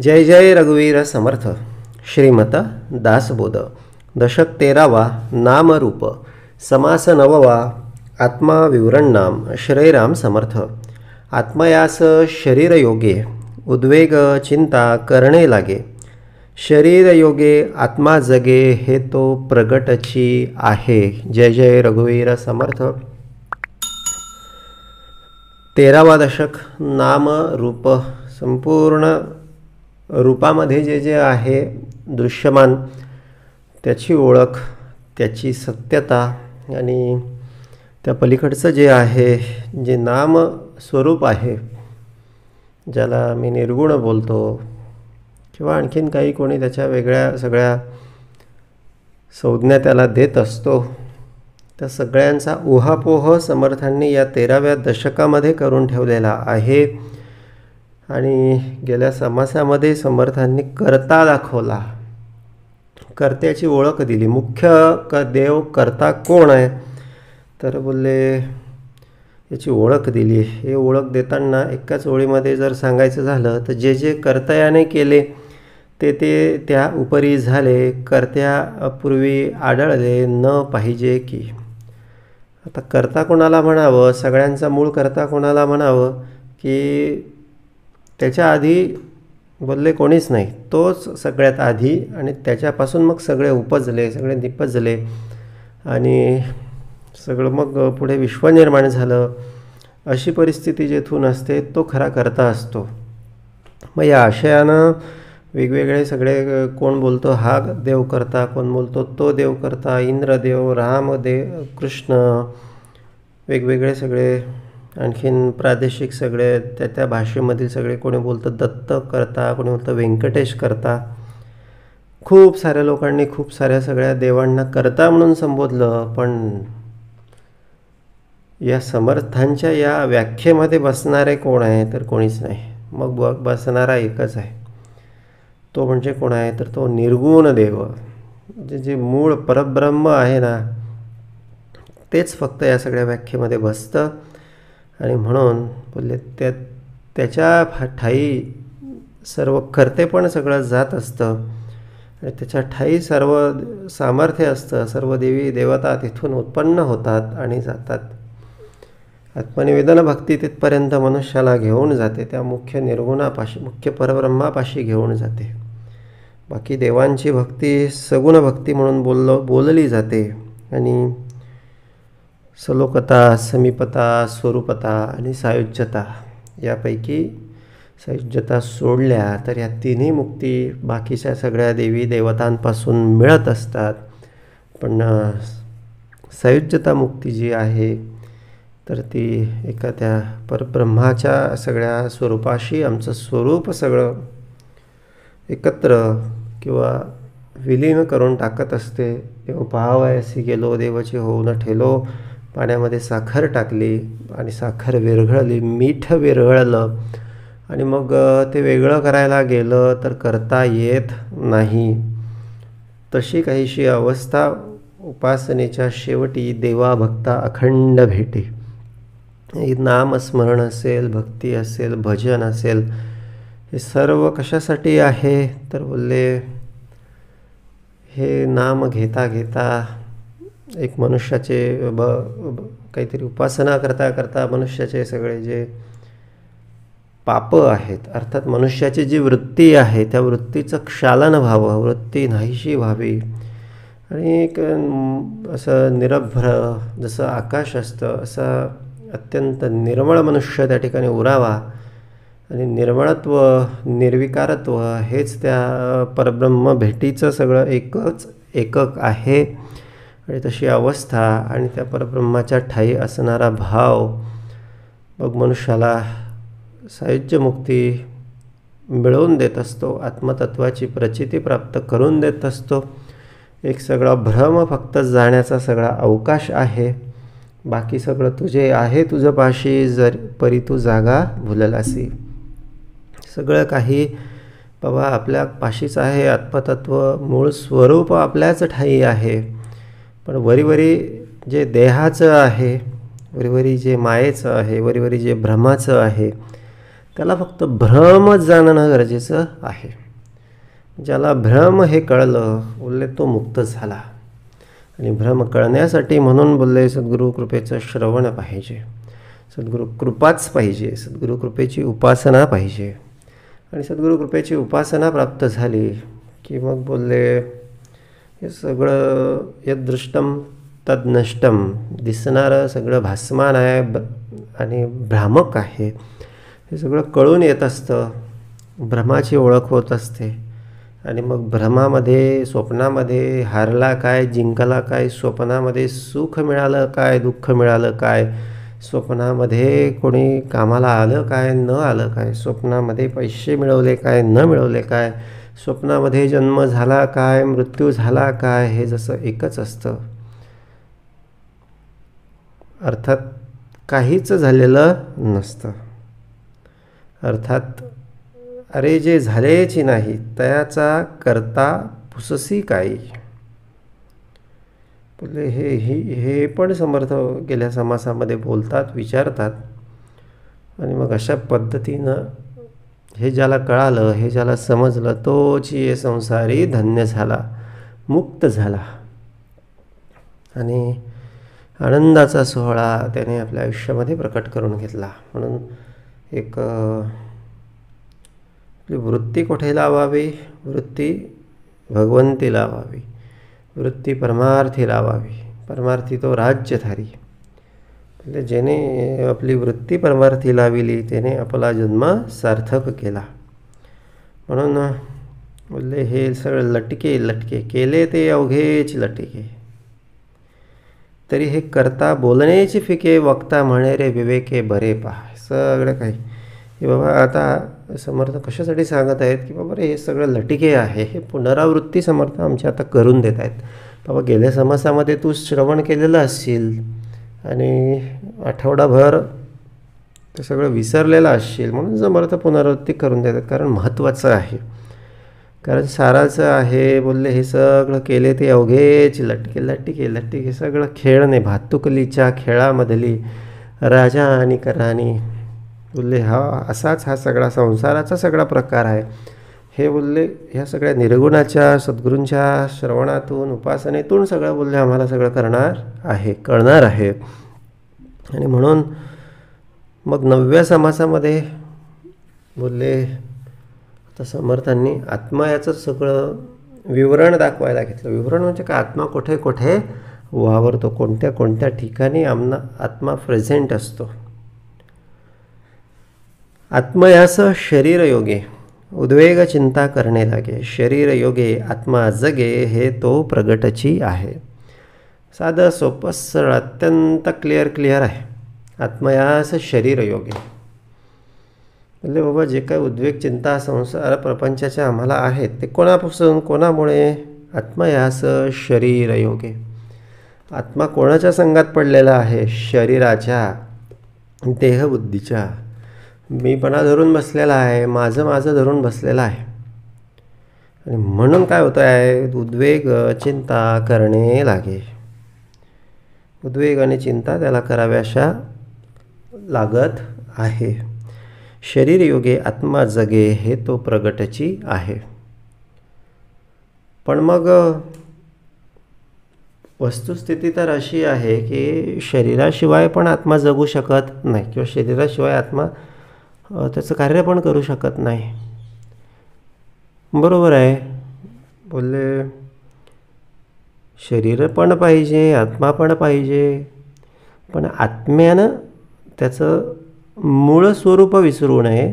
जय जय रघुवीर समर्थ. श्रीमत दासबोध. दशक 13वा. नामरूप. समास 9वा. आत्मा विवरण नाम. श्रीराम समर्थ. आत्मयास शरीर योगे उद्वेग चिंता करणे लागे. शरीर योगे आत्मा जगे हे तो प्रगटची आहे. जय जय रघुवीर समर्थ. 13वा दशक. नाम रूप. संपूर्ण रूपामध्ये जे जे आहे दृश्यमान त्याची ओळख, त्याची सत्यता आणि त्या पलीकडचं जे आहे जे नाम स्वरूप आहे, ज्याला मी निर्गुण बोलतो किंवा आणखीन काही कोणी त्याच्या वेगळ्या सगळ्या संज्ञा त्याला देत असतो, त्या सगळ्यांचा उहापोह समर्थांनी या 13व्या दशकामध्ये करून ठेवलेला आहे. आणि गेल्या समासामध्ये समर्थांनी कर्ता दाखवला, कर्त्याची ओळख दिली. मुख्य देव कर्ता कोण आहे तर बोलले याची ओळख दिली. हे ओळख देताना एकाच ओळीमध्ये जर सांगायचं झालं तर जे जे कर्तयाने केले ते ते त्या उपरी झाले, कर्त्यापूर्वी आढळले न पाहिजे की. आता कर्ता कोणाला म्हणावं, सगळ्यांचा मूळ कर्ता कोणाला म्हणावं की त्याच्या आधी बोलले कोणीच नाही, तोच सगळ्यात आधी आणि त्याच्यापासून मग सगळे उपजले, सगळे निपजले आणि सगळं मग पुढे विश्व निर्माण झालं. अशी परिस्थिती जेथून असते तो खरा कर्ता असतो. मग या आशयानं वेगवेगळे सगळे कोण बोलतो हा देव करता, कोण बोलतो तो देव करता, इंद्रदेव, रामदेव, कृष्ण, वेगवेगळे सगळे आणखीन प्रादेशिक सगळे त्या त्या भाषेमधील सगळे, कोणी बोलतं दत्त करता, कोणी बोलतं व्यंकटेश करता. खूप साऱ्या लोकांनी खूप साऱ्या सगळ्या देवांना करता म्हणून संबोधलं, पण या समर्थांच्या या व्याख्येमध्ये बसणारे कोण आहे तर कोणीच नाही. मग बसणारा एकच आहे. तो म्हणजे कोण आहे तर तो निर्गुण देव, जे मूळ परब्रह्म आहे ना, तेच फक्त या सगळ्या व्याख्येमध्ये बसतं. आणि म्हणून बोलले त्याच्या ठाई सर्व कर्ते पण सगळं जात असतं आणि त्याच्या ठाई सर्व सामर्थ्य असतं. सर्व देवी देवता तिथून उत्पन्न होतात आणि जातात. आत्मनिवेदन भक्ती तिथपर्यंत मनुष्याला घेऊन जाते, त्या मुख्य निर्गुणापाशी, मुख्य परब्रह्मापाशी घेऊन जाते. बाकी देवांची भक्ती सगुण भक्ती म्हणून बोलली जाते आणि सलोकता, समीपता, स्वरूपता आणि सायुज्यता यापैकी सायुज्यता सोडल्या तर या तिन्ही मुक्ती बाकीच्या सगळ्या देवी देवतांपासून मिळत असतात. पण सायुज्यता मुक्ती जी आहे तर ती एका त्या परब्रह्माच्या सगळ्या स्वरूपाशी आमचं स्वरूप सगळं एकत्र किंवा विलीन करून टाकत असते. देव पाहावयासी गेलो, देवाची होऊन ठेलो. पाण्यामध्ये साखर टाकली आणि साखर विरघळली, मीठ विरघळलं आणि मग ते वेगळं करायला गेलं तर करता येत नाही. तशी काहीशी अवस्था उपासनेच्या शेवटी देवाभक्ता अखंड भेटे. नामस्मरण असेल, भक्ती असेल, भजन असेल, हे सर्व कशासाठी आहे तर बोलले हे नाम घेता घेता एक मनुष्याचे काहीतरी उपासना करता करता मनुष्याचे सगळे जे पाप आहेत, अर्थात मनुष्याची जी वृत्ती आहे त्या वृत्तीचं क्षालन व्हावं, वृत्ती नाहीशी व्हावी आणि एक असं निरभ्र जसं आकाश असतं असं अत्यंत निर्मळ मनुष्य त्या ठिकाणी उरावा. आणि निर्मळत्व, निर्विकारत्व हेच त्या परब्रह्म भेटीचं सगळं एकक आहे. आणि तशी अवस्था आणि त्या परब्रह्माच्या ठाई असणारा भाव मग मनुष्याला सायुज्य मुक्ती मिळवून देत असतो, आत्मतत्वाची प्रचिती प्राप्त करून देत असतो. एक सगळा भ्रम फक्त जाण्याचा सगळा अवकाश आहे. बाकी सगळं तुझे आहे तुझं पाशी, जर परी तू जागा भुललासी. सगळं काही बाबा आपल्या पाशीच आहे. आत्मतत्व मूळ स्वरूप आपल्याच ठाई आहे. पण वरीवरी जे देहाचं आहे, वरीवरी जे मायेचं आहे, वरीवरी जे भ्रमाचं आहे त्याला फक्त भ्रम जाणणं गरजेचं आहे. ज्याला भ्रम हे कळलं बोलले तो मुक्त झाला. आणि भ्रम कळण्यासाठी म्हणून बोलले सद्गुरू कृपेचं श्रवण पाहिजे, सद्गुरू कृपाच पाहिजे, सद्गुरू कृपेची उपासना पाहिजे. आणि सद्गुरू कृपेची उपासना प्राप्त झाली की मग बोलले हे सगळं यदृष्टम तद्नष्टम, दिसणारं सगळं भासमान आहे आणि भ्रामक आहे हे सगळं कळून येत असतं. भ्रमाची ओळख होत असते. आणि मग भ्रमामध्ये स्वप्नामध्ये हारला काय जिंकला काय, स्वप्नामध्ये सुख मिळालं काय दुःख मिळालं काय, स्वप्नामध्ये कोणी कामाला आलं काय न आलं काय, स्वप्नामध्ये पैसे मिळवले काय न मिळवले काय, स्वप्नामध्ये जन्म झाला काय मृत्यू झाला काय, हे जसं एकच असतं. अर्थात काहीच झालेलं नसतं. अर्थात अरे जे झालेची नाही त्याचा करता पुससी काही. बोलले हे पण समर्थ गेल्या समासामध्ये बोलतात, विचारतात. आणि मग अशा पद्धतीनं हे ज्याला कळालं, हे ज्याला समजलं, तोच ये संसारी धन्य झाला, मुक्त झाला. आणि आनंदाचा सोहळा त्याने आपल्या आयुष्यामध्ये प्रकट करून घेतला. म्हणून एक आपली वृत्ती कुठे लावावी, वृत्ती भगवंती लावावी, वृत्ती परमार्थी लावावी. परमार्थी तो राज्यधारी. म्हणजे ज्याने आपली वृत्ती परमार्थी लाविली त्याने आपला जन्म सार्थक केला. म्हणून बोलले हे सगळं लटके लटके केले ते अवघेच लटके, तरी हे करता बोलण्याची फिके, वक्ता म्हणे रे विवेके बरे पहा. सगळं काही हे बाबा आता समर्थ कशासाठी सांगत आहेत की बाबा रे हे सगळं लटिके आहे. हे पुनरावृत्ती समर्थ आमच्या आता करून देत आहेत. बाबा गेल्या समासामध्ये तू श्रवण केलेलं असशील आणि आठवडाभर ते सगळं विसरलेलं असशील, म्हणून समर्थ पुनरावृत्ती करून देतात. कारण महत्त्वाचं आहे, कारण साराचं आहे. बोलले हे सगळं केले ते अवघेच लटके लटके लटके. सगळं खेळणे भातुकलीच्या खेळामधली राजा आणि कराणी. बोलले हा सगळा संसाराचा सगळा प्रकार आहे. हे बोलले ह्या सगळ्या निर्गुणाच्या सद्गुरूंच्या श्रवणातून उपासनेतून सगळं बोलले आम्हाला सगळं कळणार आहे. आणि म्हणून मग 9व्या समासामध्ये बोलले आता समर्थांनी आत्मा याचं सगळं विवरण दाखवायला घेतलं. विवरण म्हणजे काय, आत्मा कुठे कुठे वावरतो, कोणत्या कोणत्या ठिकाणी आत्मा प्रेझेंट असतो. आत्मयास शरीर योगे उद्वेग चिंता करणे लागे, शरीर योगे आत्मा जगे हे तो प्रगटची आहे. साधं सोपं सरळ अत्यंत क्लिअर आहे. आत्मयास शरीर योगे म्हणजे बाबा जे काही उद्वेग चिंता संसार प्रपंचाच्या आम्हाला आहेत ते कोणापासून कोणामुळे, आत्मयास शरीर योगे. आत्मा कोणाच्या संगात पडलेला आहे, शरीराच्या देहबुद्धीच्या. मीपणा धरून बसलेला आहे, माझं धरून बसलेला आहे. आणि म्हणून काय होतं आहे, उद्वेग चिंता करणे लागे. उद्वेग आणि चिंता त्याला कराव्याशा लागत आहे. शरीर योगे आत्मा जगे हे तो प्रगटची आहे. पण मग वस्तुस्थिती तर अशी आहे की शरीराशिवाय पण आत्मा जगू शकत नाही, किंवा शरीराशिवाय आत्मा त्याचं कार्य पण करू शकत नाही. बरोबर आहे. बोलले शरीर पण पाहिजे, आत्मा पण पाहिजे, पण आत्म्यानं त्याचं मूळ स्वरूप विसरू नये,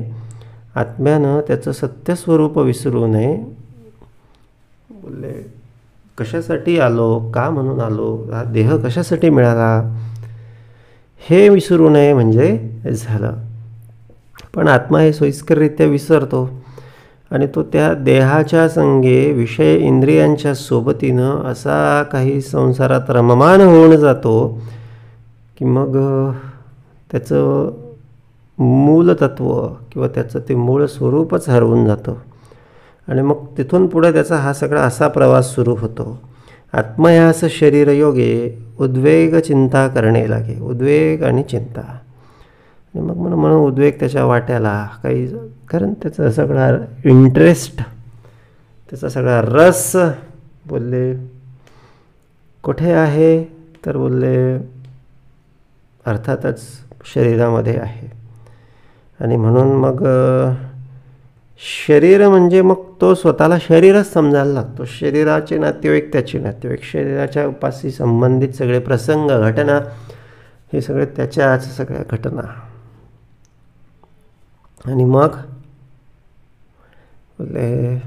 आत्म्यानं त्याचं सत्य स्वरूप विसरू नये. बोलले कशासाठी आलो, का म्हणून आलो, हा देह कशासाठी मिळाला हे विसरू नये म्हणजे झालं. पण आत्मा हे सोयीस्कररित्या विसरतो आणि तो त्या देहाच्या संगे विषय इंद्रियांच्या सोबतीनं असा काही संसारात रममान होऊन जातो की मग त्याचं मूल तत्व किंवा त्याचं ते मूळ स्वरूपच हरवून जातं. आणि मग तिथून पुढे त्याचा हा सगळा असा प्रवास सुरू होतो. आत्मयास शरीर योगे उद्वेग चिंता करणे लागे. उद्वेग आणि चिंता, आणि मग म्हणून उद्वेग त्याच्या वाट्याला काही, कारण त्याचा सगळा इंटरेस्ट, त्याचा सगळा रस बोलले कुठे आहे, तर बोलले अर्थातच शरीरामध्ये आहे. आणि म्हणून मग शरीर म्हणजे मग तो स्वतःला शरीरच समजायला लागतो. शरीराचे नातेवाईक त्याचे नातेवाईक, शरीराच्या उपाशी संबंधित सगळे प्रसंग घटना हे सगळे त्याच्याच सगळ्या घटना. आणि मग बोले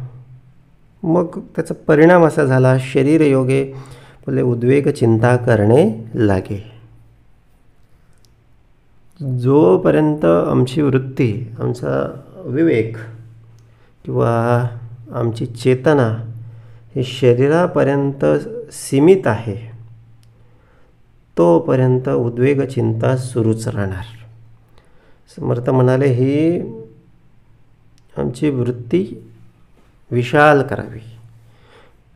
मग त्याचा परिणाम असा झाला, शरीर योगे बोले उद्वेग चिंता करणे लागे. जोपर्यंत आमची वृत्ती, आमचा विवेक किंवा आमची चेतना ही शरीरापर्यंत सीमित आहे, तोपर्यंत उद्वेग चिंता सुरूच राहणार. समर्थ म्हणाले ही आमची वृत्ती विशाल करावी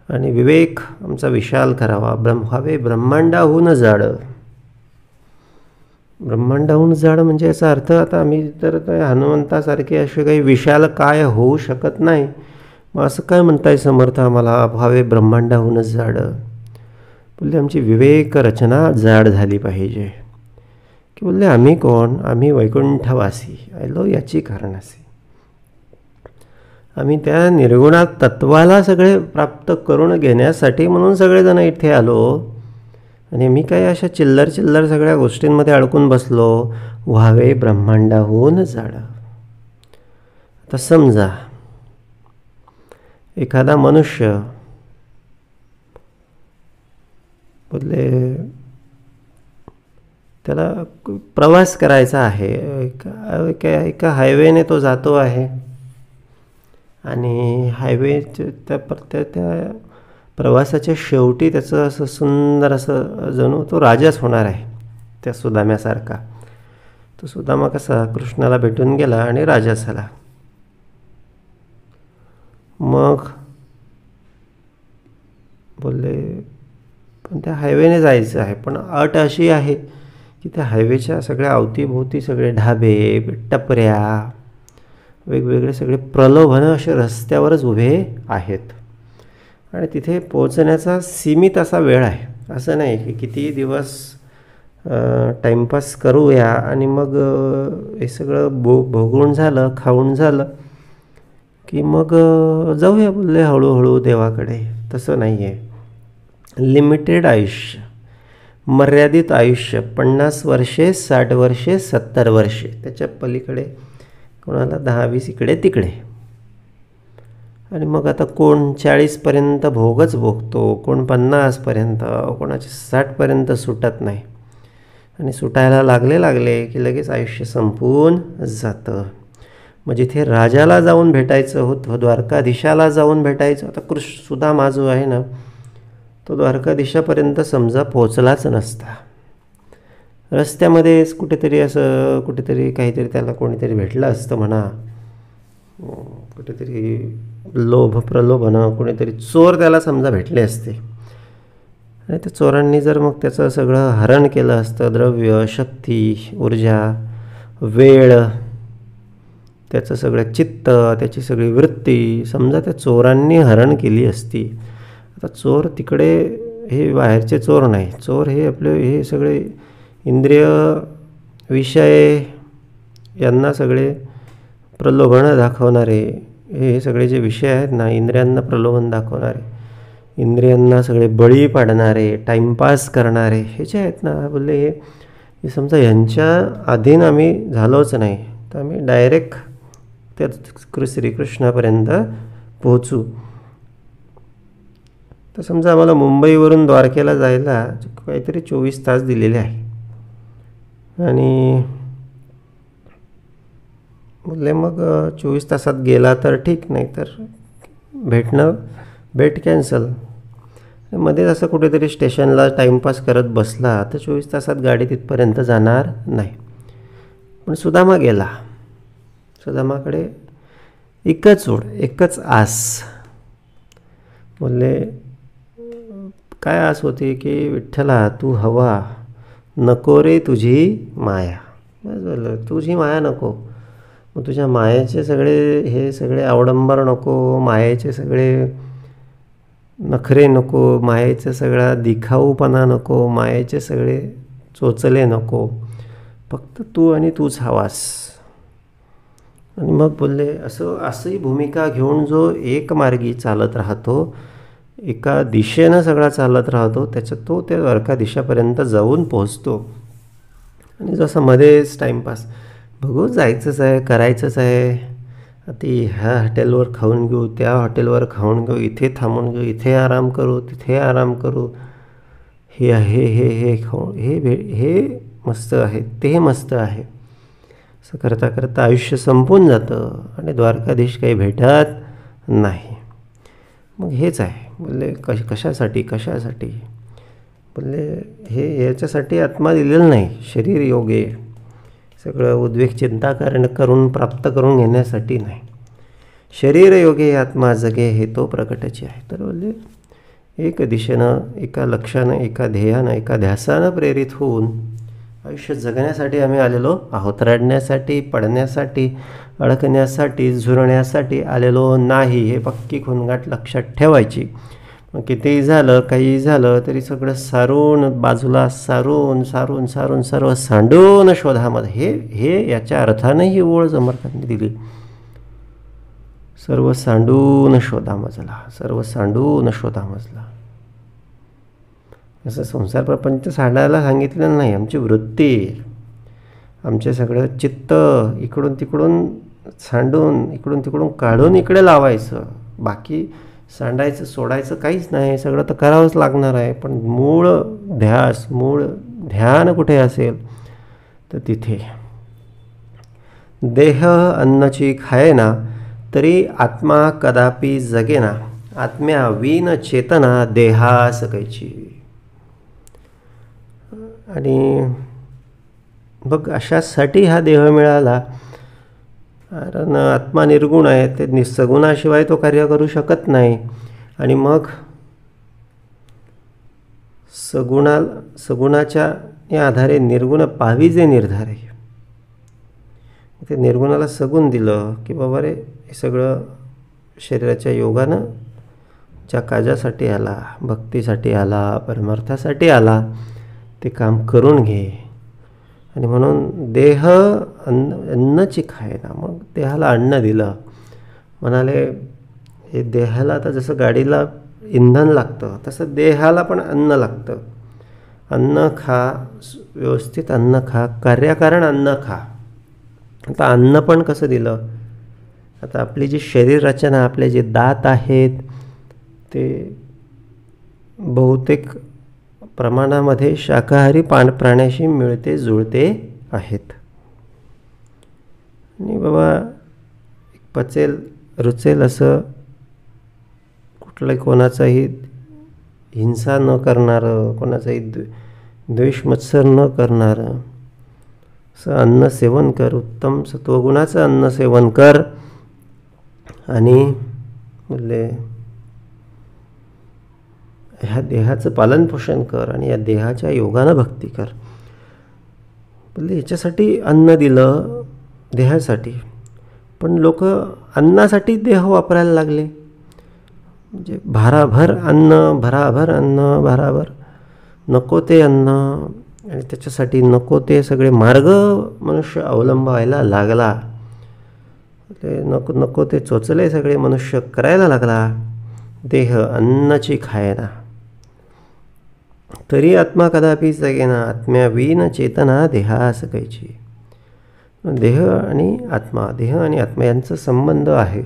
आणि विवेक आमचा विशाल करावा. व्हावे ब्रह्मांडाहून जाड. ब्रह्मांडाहून जाड म्हणजे याचा अर्थ आता आम्ही तर हनुमंतासारखे असे काही विशाल काय होऊ शकत नाही. मग असं काय म्हणताय समर्थ आम्हाला, व्हावे ब्रह्मांडाहूनच जाड. बोलले आमची विवेक रचना जाड झाली पाहिजे. की बोलले आम्ही कोण, आम्ही वैकुंठवासी आलो याची कारणासी. आम्ही त्या निर्गुणा तत्वाला सगळे प्राप्त करून घेण्यासाठी म्हणून सगळेजण इथे आलो. आणि मी काय अशा चिल्लर सगळ्या गोष्टींमध्ये अडकून बसलो. व्हावे ब्रह्मांडाहून जाड. आता समजा एखादा मनुष्य बोलले त्याला प्रवास करायचा आहे, एका हायवेने तो जातो आहे आणि हायवे त्या प्रवासाच्या शेवटी त्याचं असं सुंदर असं जणू तो राजाच होणार आहे त्या सुदाम्यासारखा. तो सुदामा कसा कृष्णाला भेटून गेला आणि राजा झाला. मग बोलले पण त्या हायवेने जायचं आहे, पण अट अशी आहे की त्या हायवेच्या सगळ्या अवतीभोवती सगळे ढाबे, टपऱ्या, वेगवेगळे सगळे प्रलोभनं असे रस्त्यावरच उभे आहेत. आणि तिथे पोहोचण्याचा सीमित असा वेळ आहे. असं नाही की किती दिवस टाईमपास करूया आणि मग हे सगळं भोगून झालं, खाऊन झालं की मग जाऊया बोलले हळूहळू देवाकडे. तसं नाही आहे. लिमिटेड आयुष्य, मर्यादित आयुष्य, 50 वर्षे, 60 वर्षे, 70 वर्षे, त्याच्या पलीकडे कोणाला 10-20 इकडे तिकडे. आणि मग आता कोण 40पर्यंत भोगच भोगतो, कोण 50पर्यंत, कोणाचे 60पर्यंत सुटत नाही. आणि सुटायला लागले की लगेच आयुष्य संपून जातं. मग जिथे राजाला जाऊन भेटायचं होतं, द्वारकाधीशाला जाऊन भेटायचं, आता सुदामा जो आहे ना तो द्वारकाधीशापर्यंत समजा पोचलाच नसता. रस्त्यामध्येच कुठेतरी काहीतरी त्याला कोणीतरी भेटलं असतं म्हणा, कुठेतरी प्रलोभनं, कोणीतरी चोर त्याला समजा भेटले असते. आणि त्या चोरांनी जर मग त्याचं सगळं हरण केलं असतं, द्रव्य, शक्ती, ऊर्जा, वेळ, त्याचं सगळं चित्त, त्याची सगळी वृत्ती समजा त्या चोरांनी हरण केली असती. आता चोर तिकडे हे बाहेरचे चोर नाही, चोर हे आपले हे सगळे इंद्रिय, विषय यांना सगळे प्रलोभनं दाखवणारे, हे सगळे जे विषय आहेत ना, इंद्रियांना प्रलोभन दाखवणारे, इंद्रियांना सगळे बळी पाडणारे, टाईमपास करणारे, हे जे आहेत ना बोलले हे समजा यांच्या अधीन आम्ही झालोच नाही, तर आम्ही डायरेक्ट त्या श्रीकृष्णापर्यंत पोहोचू. तर समजा आम्हाला मुंबईवरून द्वारकेला जायला काहीतरी 24 तास दिलेले आहे. आणि बोलले मग 24 तासात गेला तर ठीक, नाही तर भेट कॅन्सल. मध्ये असं कुठेतरी स्टेशनला टाईमपास करत बसला तर 24 तासात गाडी तिथपर्यंत जाणार नाही. पण सुदामा गेला. सुदामाकडे एकच ओढ, एकच आस. बोलले काय आस होती की विठ्ठला तू हवा, नको रे तुझी माया. बस बोललं, तुझी माया नको. मग तुझ्या मायेचे सगळे हे सगळे अवडंबर नको, मायेचे सगळे नखरे नको, मायेचे सगळा दिखाऊपणा नको, मायेचे सगळे चोचले नको. फक्त तू आणि तूच हवास. आणि मग बोलले, असंही भूमिका घेऊन जो एक मार्गी चालत राहतो, एका दिशेनं सगळा चालत राहतो, त्याच्यात तो त्या अर्का दिशापर्यंत जाऊन पोहोचतो. आणि जसं मध्येच टाईमपास, बघू जायचंच आहे, करायचंच आहे, आता ह्या हॉटेलवर खाऊन घेऊ, त्या हॉटेलवर खाऊन घेऊ, इथे थांबून घेऊ, इथे आराम करू, तिथे आराम करू, हे आहे हे खाऊ, हे मस्त आहे, ते मस्त आहे. असं करता करता आयुष्य संपून जातं आणि द्वारकाधीश काही भेटत नाही. मग हेच आहे. बोलले, कशासाठी बोलले, हे याच्यासाठी आत्मा दिलेलं नाही. शरीर योगे सगळं उद्वेग चिंता करून प्राप्त करून घेण्यासाठी नाही. शरीर योगे आत्मा जगे हे तो प्रकटची आहे. तर बोलले, एक दिशेनं, एका लक्षानं, एका ध्येयानं, एका ध्यासानं प्रेरित होऊन आयुष्य जगण्यासाठी आम्ही आलेलो आहोत. रडण्यासाठी, पडण्यासाठी, अडकण्यासाठी, झुरण्यासाठी आलेलो नाही. हे पक्की खुणगाठ लक्षात ठेवायची. मग कितीही झालं, काहीही झालं तरी सगळं सारून बाजूला सारून सर्व सांडून शोधामध्ये, हे याच्या अर्थानं ही ओळ समर्थांनी दिली. सर्व सांडून शोधामजला, सर्व सांडून शोधामजला. असं संसार प्रपंच सांडायला सांगितलेलं नाही. आमची वृत्ती, आमचे सगळं चित्त इकडून तिकडून सांडून, इकडून तिकडून काढून इकडे लावायचं. बाकी सांडायचं सोडायचं काहीच नाही. सगळं तर करावंच लागणार आहे. पण मूळ ध्यास, मूळ ध्यान कुठे असेल तर तिथे. देह अन्नची खायना, तरी आत्मा कदापि जगेना. आत्म्या विन चेतना देहास कैची. आणि बघ, अशासाठी हा देह मिळाला. कारण आत्मा निर्गुण आहे, ते निसगुणाशिवाय तो कार्य करू शकत नाही. आणि मग सगुणाच्या आधारे निर्गुण पाविजे निर्धारे. ते निर्गुणाला सगुण दिलं की बाबा रे, हे सगळं शरीराच्या योगानं ज्या काजासाठी आला, भक्तीसाठी आला, परमार्थासाठी आला, ते काम करून घे. आणि म्हणून देह अन्नची खायना. मग देहाला अन्न दिलं. म्हणाले, हे देहाला आता जसं गाडीला इंधन लागतं तसं देहाला पण अन्न लागतं. अन्न खा, व्यवस्थित अन्न खा, कार्यकारण अन्न खा. आता अन्न पण कसं दिलं? आता आपली जी शरीर रचना, आपले जे दात आहेत ते बहुतेक प्रमाणामध्ये शाकाहारी प्राण्याशी मिळते जुळते आहेत. आणि बाबा पचेल रुचेल असं कुठलंही कोणाचाही हिंसा न करणारं, कोणाचाही द्वेष मत्सर न करणारं असं अन्न सेवन कर. उत्तम सत्वगुणाचं अन्न सेवन कर. आणि बोलले, ह्या देहाचं पालनपोषण कर आणि या देहाच्या योगानं भक्ती कर. बोलले, याच्यासाठी अन्न दिलं, देहासाठी. पण लोक अन्नासाठी देह वापरायला लागले. म्हणजे भराभर अन्न, भराभर नको ते अन्न, आणि त्याच्यासाठी नको ते सगळे मार्ग मनुष्य अवलंबायला लागला. नको ते चोचले सगळे मनुष्य करायला लागला. देह अन्नची खायना, तरी आत्मा कदापि जगेना. आत्म्या विन चेतना देहास कैची. देह आणि आत्मा यांचा संबंध आहे.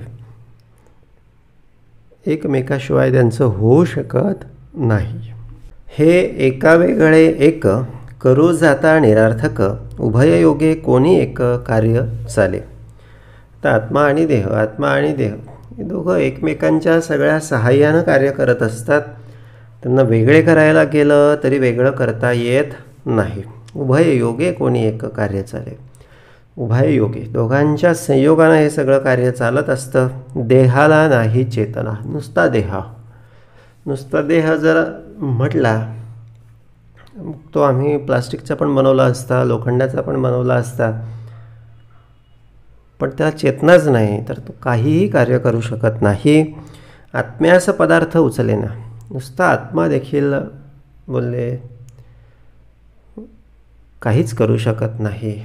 एकमेकाशिवाय त्यांचं होऊ शकत नाही. हे एका वेगळे एक, करू जाता निरार्थक. उभययोगे कोणी एक कार्य चाले. तर आत्मा आणि देह हे दोघं एकमेकांच्या सगळ्या सहाय्यानं कार्य करत असतात. त्यांना वेगळे करायला गेलं तरी वेगळं करता येत नाही. उभययोगे कोणी एक कार्य चाले. उभययोगे दोघांच्या संयोगानं हे सगळं कार्य चालत असतं. देहाला नाही चेतना. नुसता देह जर म्हटला मग तो आम्ही प्लास्टिकचा पण बनवला असता, लोखंडाचा पण बनवला असता, पण त्याला चेतनाच नाही तर तो काहीही कार्य करू शकत नाही. आत्म्यास पदार्थ उचलेना, नुसता आत्मा देखील बोलले काहीच करू शकत नाही,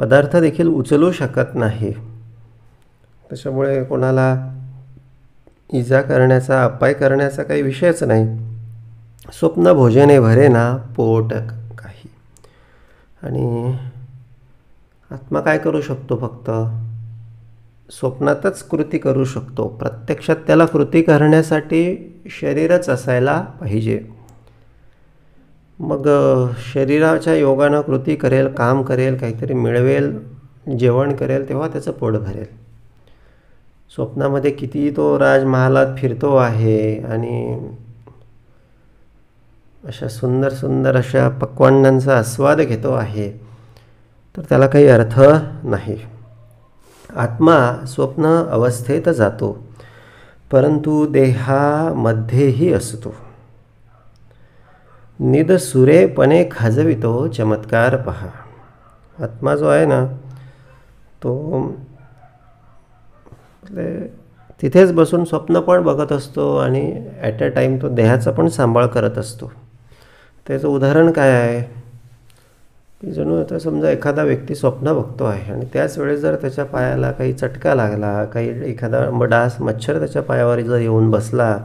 पदार्थ देखील उचलू शकत नाही. त्याच्यामुळे कोणाला इजा करण्याचा, अपाय करण्याचा काही विषयच नाही. स्वप्न भोजने भरेना पोट काही. आणि आत्मा काय करू शकतो? फक्त स्वप्नातच कृती करू शकतो. प्रत्यक्षात त्याला कृती करण्यासाठी शरीरच असायला पाहिजे. मग शरीराच्या योगानं कृती करेल, काम करेल, काहीतरी मिळवेल, जेवण करेल, तेव्हा त्याचं पोट भरेल. स्वप्नामध्ये किती तो राजमहालात फिरतो आहे आणि अशा सुंदर सुंदर अशा पक्वान्नांचा आस्वाद घेतो आहे, तर त्याला काही अर्थ नाही. आत्मा स्वप्न अवस्थेत जातो, परंतु देहामध्येही असतो. निदसुरेपणे खाजवितो चमत्कार पहा. आत्मा जो आहे ना, तो तिथेच बसून स्वप्न पण बघत असतो आणि ॲट अ टाईम तो देहाचा पण सांभाळ करत असतो. त्याचं उदाहरण काय आहे की जणू आता समजा एखादा व्यक्ती स्वप्न बघतो आहे आणि त्याच वेळेस जर त्याच्या पायाला काही चटका लागला, काही एखादा डास मच्छर त्याच्या पायावर जर येऊन बसला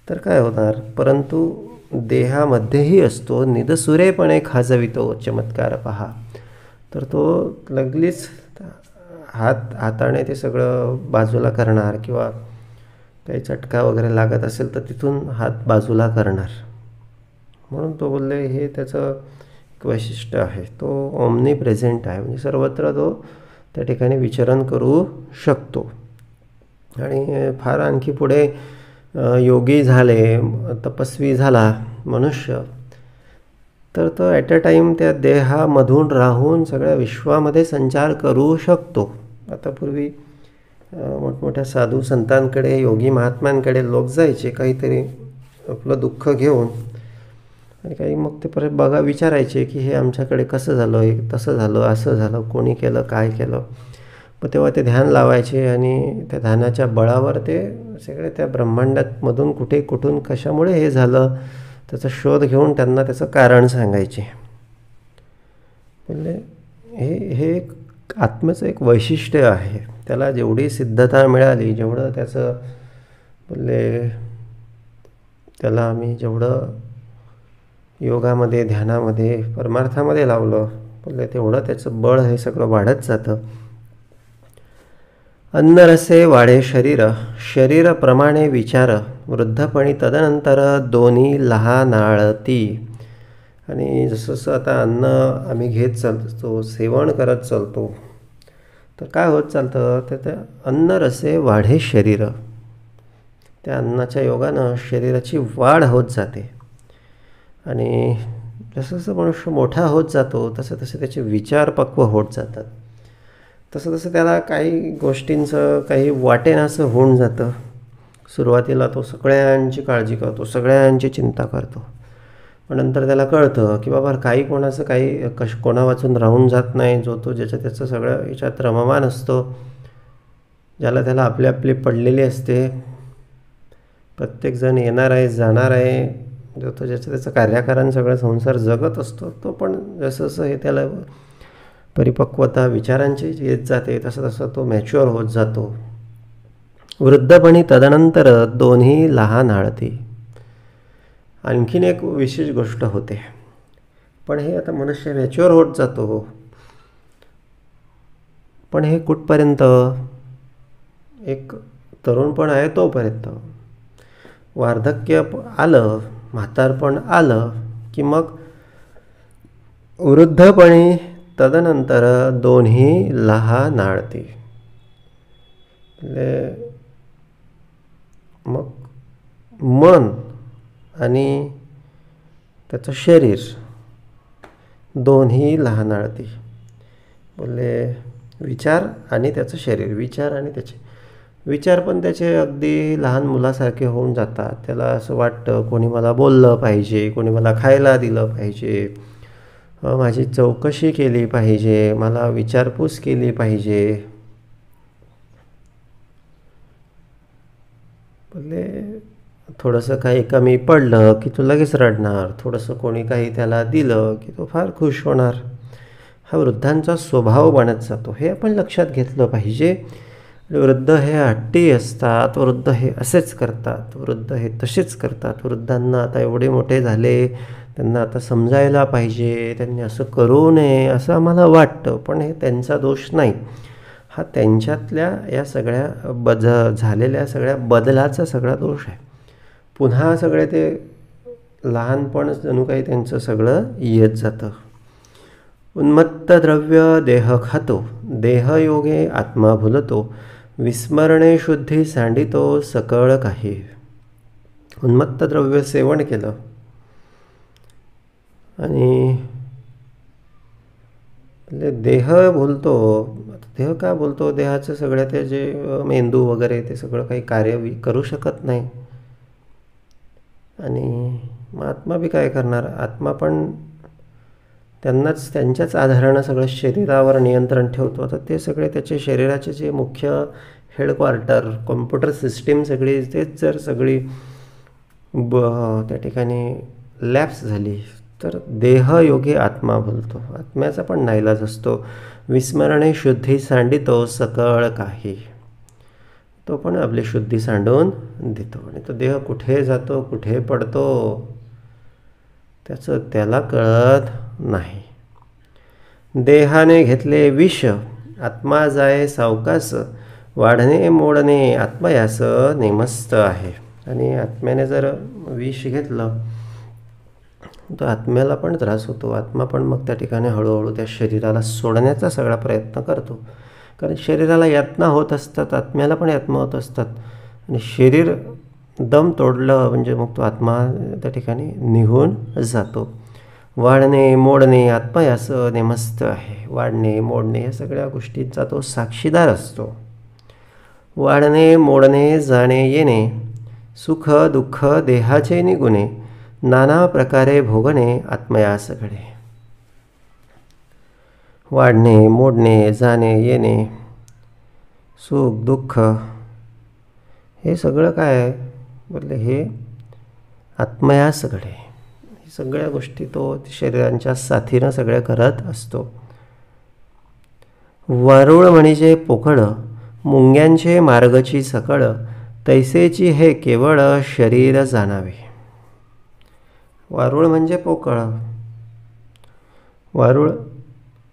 तर काय होणार? परंतु देहामध्येही असतो, निदसुरेपणे खाजवितो चमत्कार पहा. तर तो लगलीच हाताने ते सगळं बाजूला करणार, किंवा काही चटका वगैरे लागत असेल तर तिथून हात बाजूला करणार. म्हणून तो बोलले हे त्याचं एक वैशिष्ट्य आहे. तो ओमनी प्रेझेंट आहे, म्हणजे सर्वत्र तो त्या ठिकाणी विचरण करू शकतो. आणि फार आणखी पुढे योगी झाले, तपस्वी झाला मनुष्य, तर तो ॲट अ टाईम त्या देहामधून राहून सगळ्या विश्वामध्ये संचार करू शकतो. आता पूर्वी मोठमोठ्या साधू संतांकडे, योगी महात्म्यांकडे लोक जायचे काहीतरी आपलं दुःख घेऊन, आणि काही मग ते परत विचारायचे की हे आमच्याकडे कसं झालं, हे तसं झालं, असं झालं, कोणी केलं, काय केलं. मग तेव्हा ते ध्यान लावायचे आणि त्या ध्यानाच्या बळावर ते सगळे त्या ब्रह्मांडामधून कुठून कशामुळे हे झालं त्याचा शोध घेऊन त्यांना त्याचं कारण सांगायचे. म्हणजे हे आत्म्याचं एक वैशिष्ट्य आहे. त्याला जेवढी सिद्धता मिळाली, जेवढं त्याचं बोलले त्याला आम्ही जेवढं योगामध्ये, ध्यानामध्ये, परमार्थामध्ये लावलं बोलले, तेवढं त्याचं बळ हे सगळं वाढत जातं. अन्नरसे वाढे शरीर, शरीरप्रमाणे विचार, वृद्धपणी तदनंतर दोन्ही लहानाळती. आणि जसं आता अन्न आम्ही घेत चालतो, सेवन करत चालतो, तर काय होत चालतं? तर त्या अन्नरसे वाढे शरीर, त्या अन्नाच्या योगानं शरीराची वाढ होत जाते. आणि जसं जसं मनुष्य मोठा होत जातो तसं तसे त्याचे विचार पक्व होत जातात. तसं तसं त्याला काही गोष्टींचं काही वाटेनासं होऊन जातं. सुरुवातीला तो सगळ्यांची काळजी करतो, सगळ्यांची चिंता करतो, पण नंतर त्याला कळतं की बाबा काही कोणाचं काही कोणा वाचून राहून जात नाही. जो तो ज्याच्या त्याचं सगळं याच्यात रममान असतो, ज्याला त्याला आपली आपली पडलेली असते. प्रत्येकजण येणार आहे, जाणार आहे, जो तो ज्याचं त्याचं कार्याकारण सगळं संसार जगत असतो. तो पण जसं जसं हे त्याला परिपक्वता विचारांची येत जाते तसं तसं तो मॅच्युअर होत जातो. वृद्धपणी तदनंतर दोन्ही लहान आळती. आणखीन एक विशेष गोष्ट होते, पण हे आता मनुष्य मॅच्युअर होत जातो, पण हे कुठपर्यंत? एक तरुणपण आहे तोपर्यंत. वार्धक्य आलं, म्हातारपण आलं की मग वृद्धपणी तदनंतर दोन्ही लहानाळती. मग मन आणि त्याचं शरीर दोन्ही लहानाळती. बोलले विचार आणि त्याचं शरीर, विचार आणि त्याचे विचार पण त्याचे अगदी लहान मुलासारखे होऊन जातात. त्याला असं वाटतं कोणी मला बोललं पाहिजे, कोणी मला खायला दिलं पाहिजे, माझी चौकशी केली पाहिजे, मला विचारपूस केली पाहिजे. भले थोडंसं काही कमी पडलं की तो लगेच रडणार, थोडंसं कोणी काही त्याला दिलं की तो फार खुश होणार. हा वृद्धांचा स्वभाव बनत जातो, हे आपण लक्षात घेतलं पाहिजे. वृद्ध हे हट्टी असतात, वृद्ध हे असेच करतात, वृद्ध हे तसेच करतात. वृद्धांना आता एवढे मोठे झाले, त्यांना आता समजायला पाहिजे, त्यांनी असं करू नये असं आम्हाला वाटतं. पण हे त्यांचा दोष नाही, हा त्यांच्यातल्या या सगळ्या झालेल्या सगळ्या बदलाचा सगळा दोष आहे. पुन्हा सगळे ते लहानपण जणू काही त्यांचं सगळं येत जातं. उन्मत्त द्रव्य देह खातो, देहयोगे आत्मा भुलतो, विस्मरणे शुद्धी सांडितो सकळ काही. उन्मत्त द्रव्य सेवन केलं आणि देह भुलतो. देह का बोलतो? देहाचं सगळं ते जे मेंदू वगैरे ते सगळं काही कार्य करू शकत नाही. आणि मग आत्मा बी काय करणार? आत्मा पण त्यांच्याच आधारानं सगळं शरीरावर नियंत्रण ठेवतो. तर ते सगळे त्याचे शरीराचे जे मुख्य हेडक्वार्टर, कॉम्प्युटर सिस्टीम सगळी तेच जर सगळी त्या ठिकाणी लॅप्स झाली तर देहयोगी आत्मा भुलतो. आत्म्याचा पण नाईलाज असतो. विस्मरणे शुद्धी सांडितो सकळ काही. तो पण आपली शुद्धी सांडून देतो आणि तो देह कुठे जातो, कुठे पडतो त्याचं त्याला कळत नाही. देहाने घेतले विष, आत्मा जाय सावकास, वाढणे मोडणे आत्मयास नेमस्त आहे. आणि आत्म्याने जर विष घेतलं तर आत्म्याला पण त्रास होतो. आत्मा पण मग त्या ठिकाणी हळूहळू त्या शरीराला सोडण्याचा सगळा प्रयत्न करतो. कारण शरीराला यातना होत असतात, आत्म्याला पण यातना होत असतात. आणि शरीर दम तोडलं म्हणजे मग तो आत्मा त्या ठिकाणी निघून जातो. वाढणे मोडणे आत्मयास नेमस्त आहे. वाढणे मोडणे या सगळ्या गोष्टींचा तो साक्षीदार असतो. वाढणे मोडणे जाणे येणे, सुख दुःख देहाचे निगुणे, नाना प्रकारे भोगणे आत्मयास घडे. वाढणे मोडणे जाणे येणे, सुख दुःख हे सगळं काय आहे? बोलले हे आत्मयास घडे. हे सगळ्या गोष्टी तो शरीरांच्या साथीनं सगळ्या करत असतो. वारुळ म्हणजे पोकळ, मुंग्यांचे मार्गची सकळ, तैसेची हे केवळ शरीर जाणावे. वारुळ म्हणजे पोकळ. वारुळ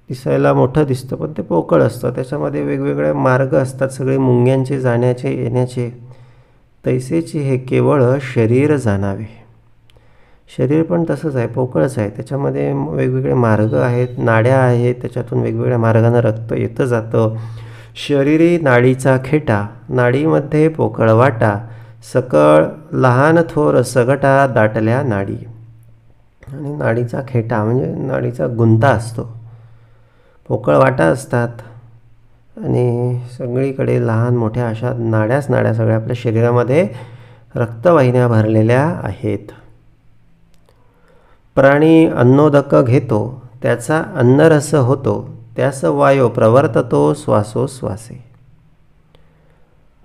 दिसायला मोठं दिसतं पण ते पोकळ असतं. त्याच्यामध्ये वेगवेगळे मार्ग असतात सगळे मुंग्यांचे जाण्याचे येण्याचे. तैसेची हे केवळ शरीर जाणावे. शरीर पण तसंच आहे, पोकळच आहे. त्याच्यामध्ये वेगवेगळे मार्ग आहेत, नाड्या आहेत, त्याच्यातून वेगवेगळ्या मार्गानं रक्त येतं जातं. शरीरी नाडीचा खेटा, नाडीमध्ये पोकळ वाटा, सकळ लहान थोर सगटा दाटल्या नाडी. आणि नाडीचा खेटा म्हणजे नाडीचा गुंता असतो, पोकळ वाटा असतात आणि सगळीकडे लहान मोठ्या अशा नाड्या सगळ्या आपल्या शरीरामध्ये रक्तवाहिन्या भरलेल्या आहेत. प्राणी अन्नोदक घेतो, त्याचा अन्नरस होतो, त्यास वायो प्रवर्ततो श्वासोश्वासे.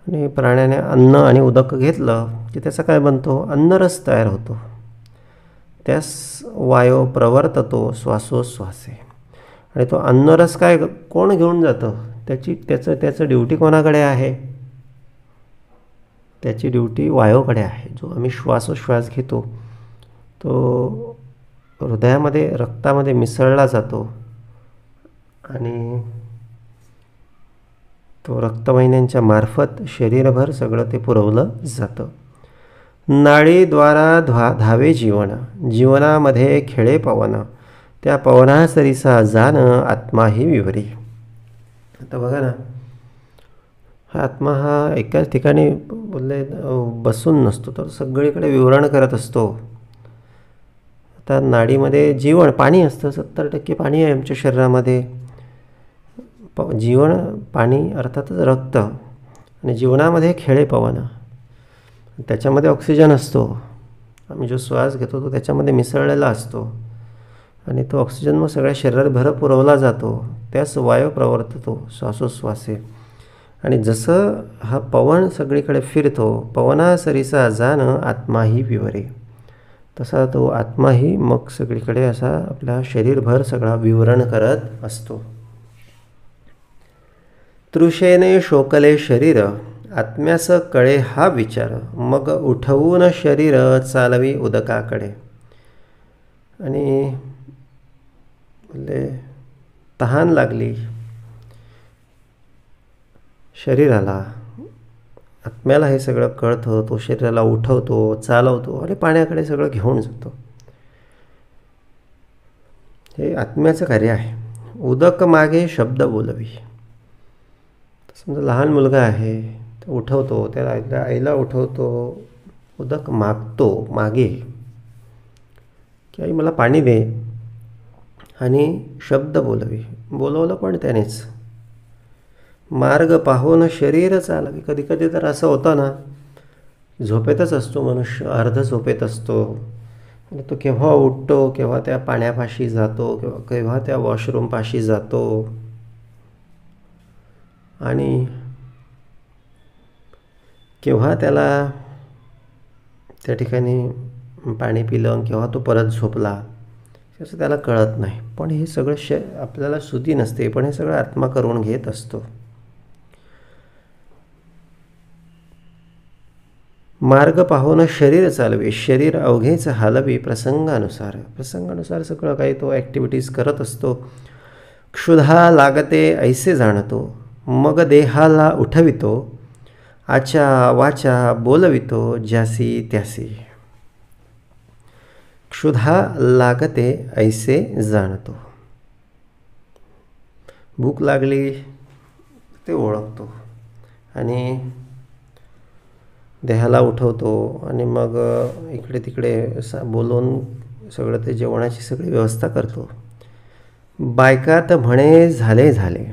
आणि प्राण्याने अन्न आणि उदक घेतलं की त्याचा काय बनतो? अन्नरस तयार होतो. त्यास वायो प्रवर्ततो श्वासोश्वासे. आणि तो अन्नरस काय कोण घेऊन जातं? त्याचं ड्युटी कोणाकडे आहे? त्याची ड्युटी वायोकडे आहे. जो आम्ही श्वासोश्वास घेतो तो हृदयामध्ये रक्तामध्ये मिसळला जातो आणि तो रक्तवाहिन्यांच्या मार्फत शरीरभर सगळं ते पुरवलं जातं. नाडीद्वारा धावे जीवन, जीवनामध्ये खेळे पवन, त्या पवनासरीसा जाण आत्माही विवरी. आता बघा ना, हा आत्मा हा एकाच ठिकाणी बोलले बसून नसतो, तर सगळीकडे विवरण करत असतो. आता नाडीमध्ये जीवन पाणी असतं, 70% पाणी आहे आमच्या शरीरामध्ये. जीवन पाणी अर्थातच रक्त. आणि जीवनामध्ये खेळे पवन, त्याच्यामध्ये ऑक्सिजन असतो. आम्ही जो श्वास घेतो तो त्याच्यामध्ये मिसळलेला असतो आणि तो ऑक्सिजन मग सगळ्या शरीराभर पुरवला जातो. त्यास वायू प्रवर्ततो श्वासोश्वासे. आणि जसं हा पवन सगळीकडे फिरतो, पवना सरीसा जाण आत्माही विवरे, तसा तो आत्माही मग सगळीकडे असा आपल्या शरीरभर सगळा विवरण करत असतो. तृषेने शोकले शरीर, आत्म्यास कळे हा विचार, मग उठवून शरीर चालवी उदकाकडे. आणि तहान लागली शरीराला, आत्म्याला हे सगळं कळतं, तो शरीराला उठवतो, चालवतो आणि पाण्याकडे सगळं घेऊन जातो. हे आत्म्याचं कार्य आहे. उदक मागे शब्द बोलवी. समजा लहान मुलगा आहे, तो उठवतो, त्या आईला उठवतो, उदक मागतो मागे की आई मला पाणी दे, आणि शब्द बोलवी. बोलवलं पण त्यानेच. मार्ग पाहून शरीर चालवी. कधी कधी तर असं होतं ना, झोपेतच असतो मनुष्य, अर्ध झोपेत असतो, आणि तो केव्हा उठतो, केव्हा त्या पाण्यापाशी जातो, केव्हा त्या वॉशरूमपाशी जातो, आणि केव्हा त्याला त्या ठिकाणी पाणी पिलं, केव्हा तो परत झोपला, असं त्याला कळत नाही. पण हे सगळं आपल्याला सुधी नसते, पण हे सगळं आत्मा करून घेत असतो. मार्ग पाहून शरीर चालवे, शरीर अवघेच हालवी प्रसंगानुसार. प्रसंगानुसार सगळं काही तो ॲक्टिव्हिटीज करत असतो. क्षुधा लागते ऐसे जाणतो, मग देहाला उठवितो, आचा वाचा बोलवितो ज्यासी त्यासी. क्षुधा लागते ऐसे जाणतो. भूक लागली ते ओळखतो आणि देहाला उठवतो, आणि मग इकडे तिकडे बोलून सगळं ते जेवणाची सगळी व्यवस्था करतो. बायकात म्हणे झाले झाले.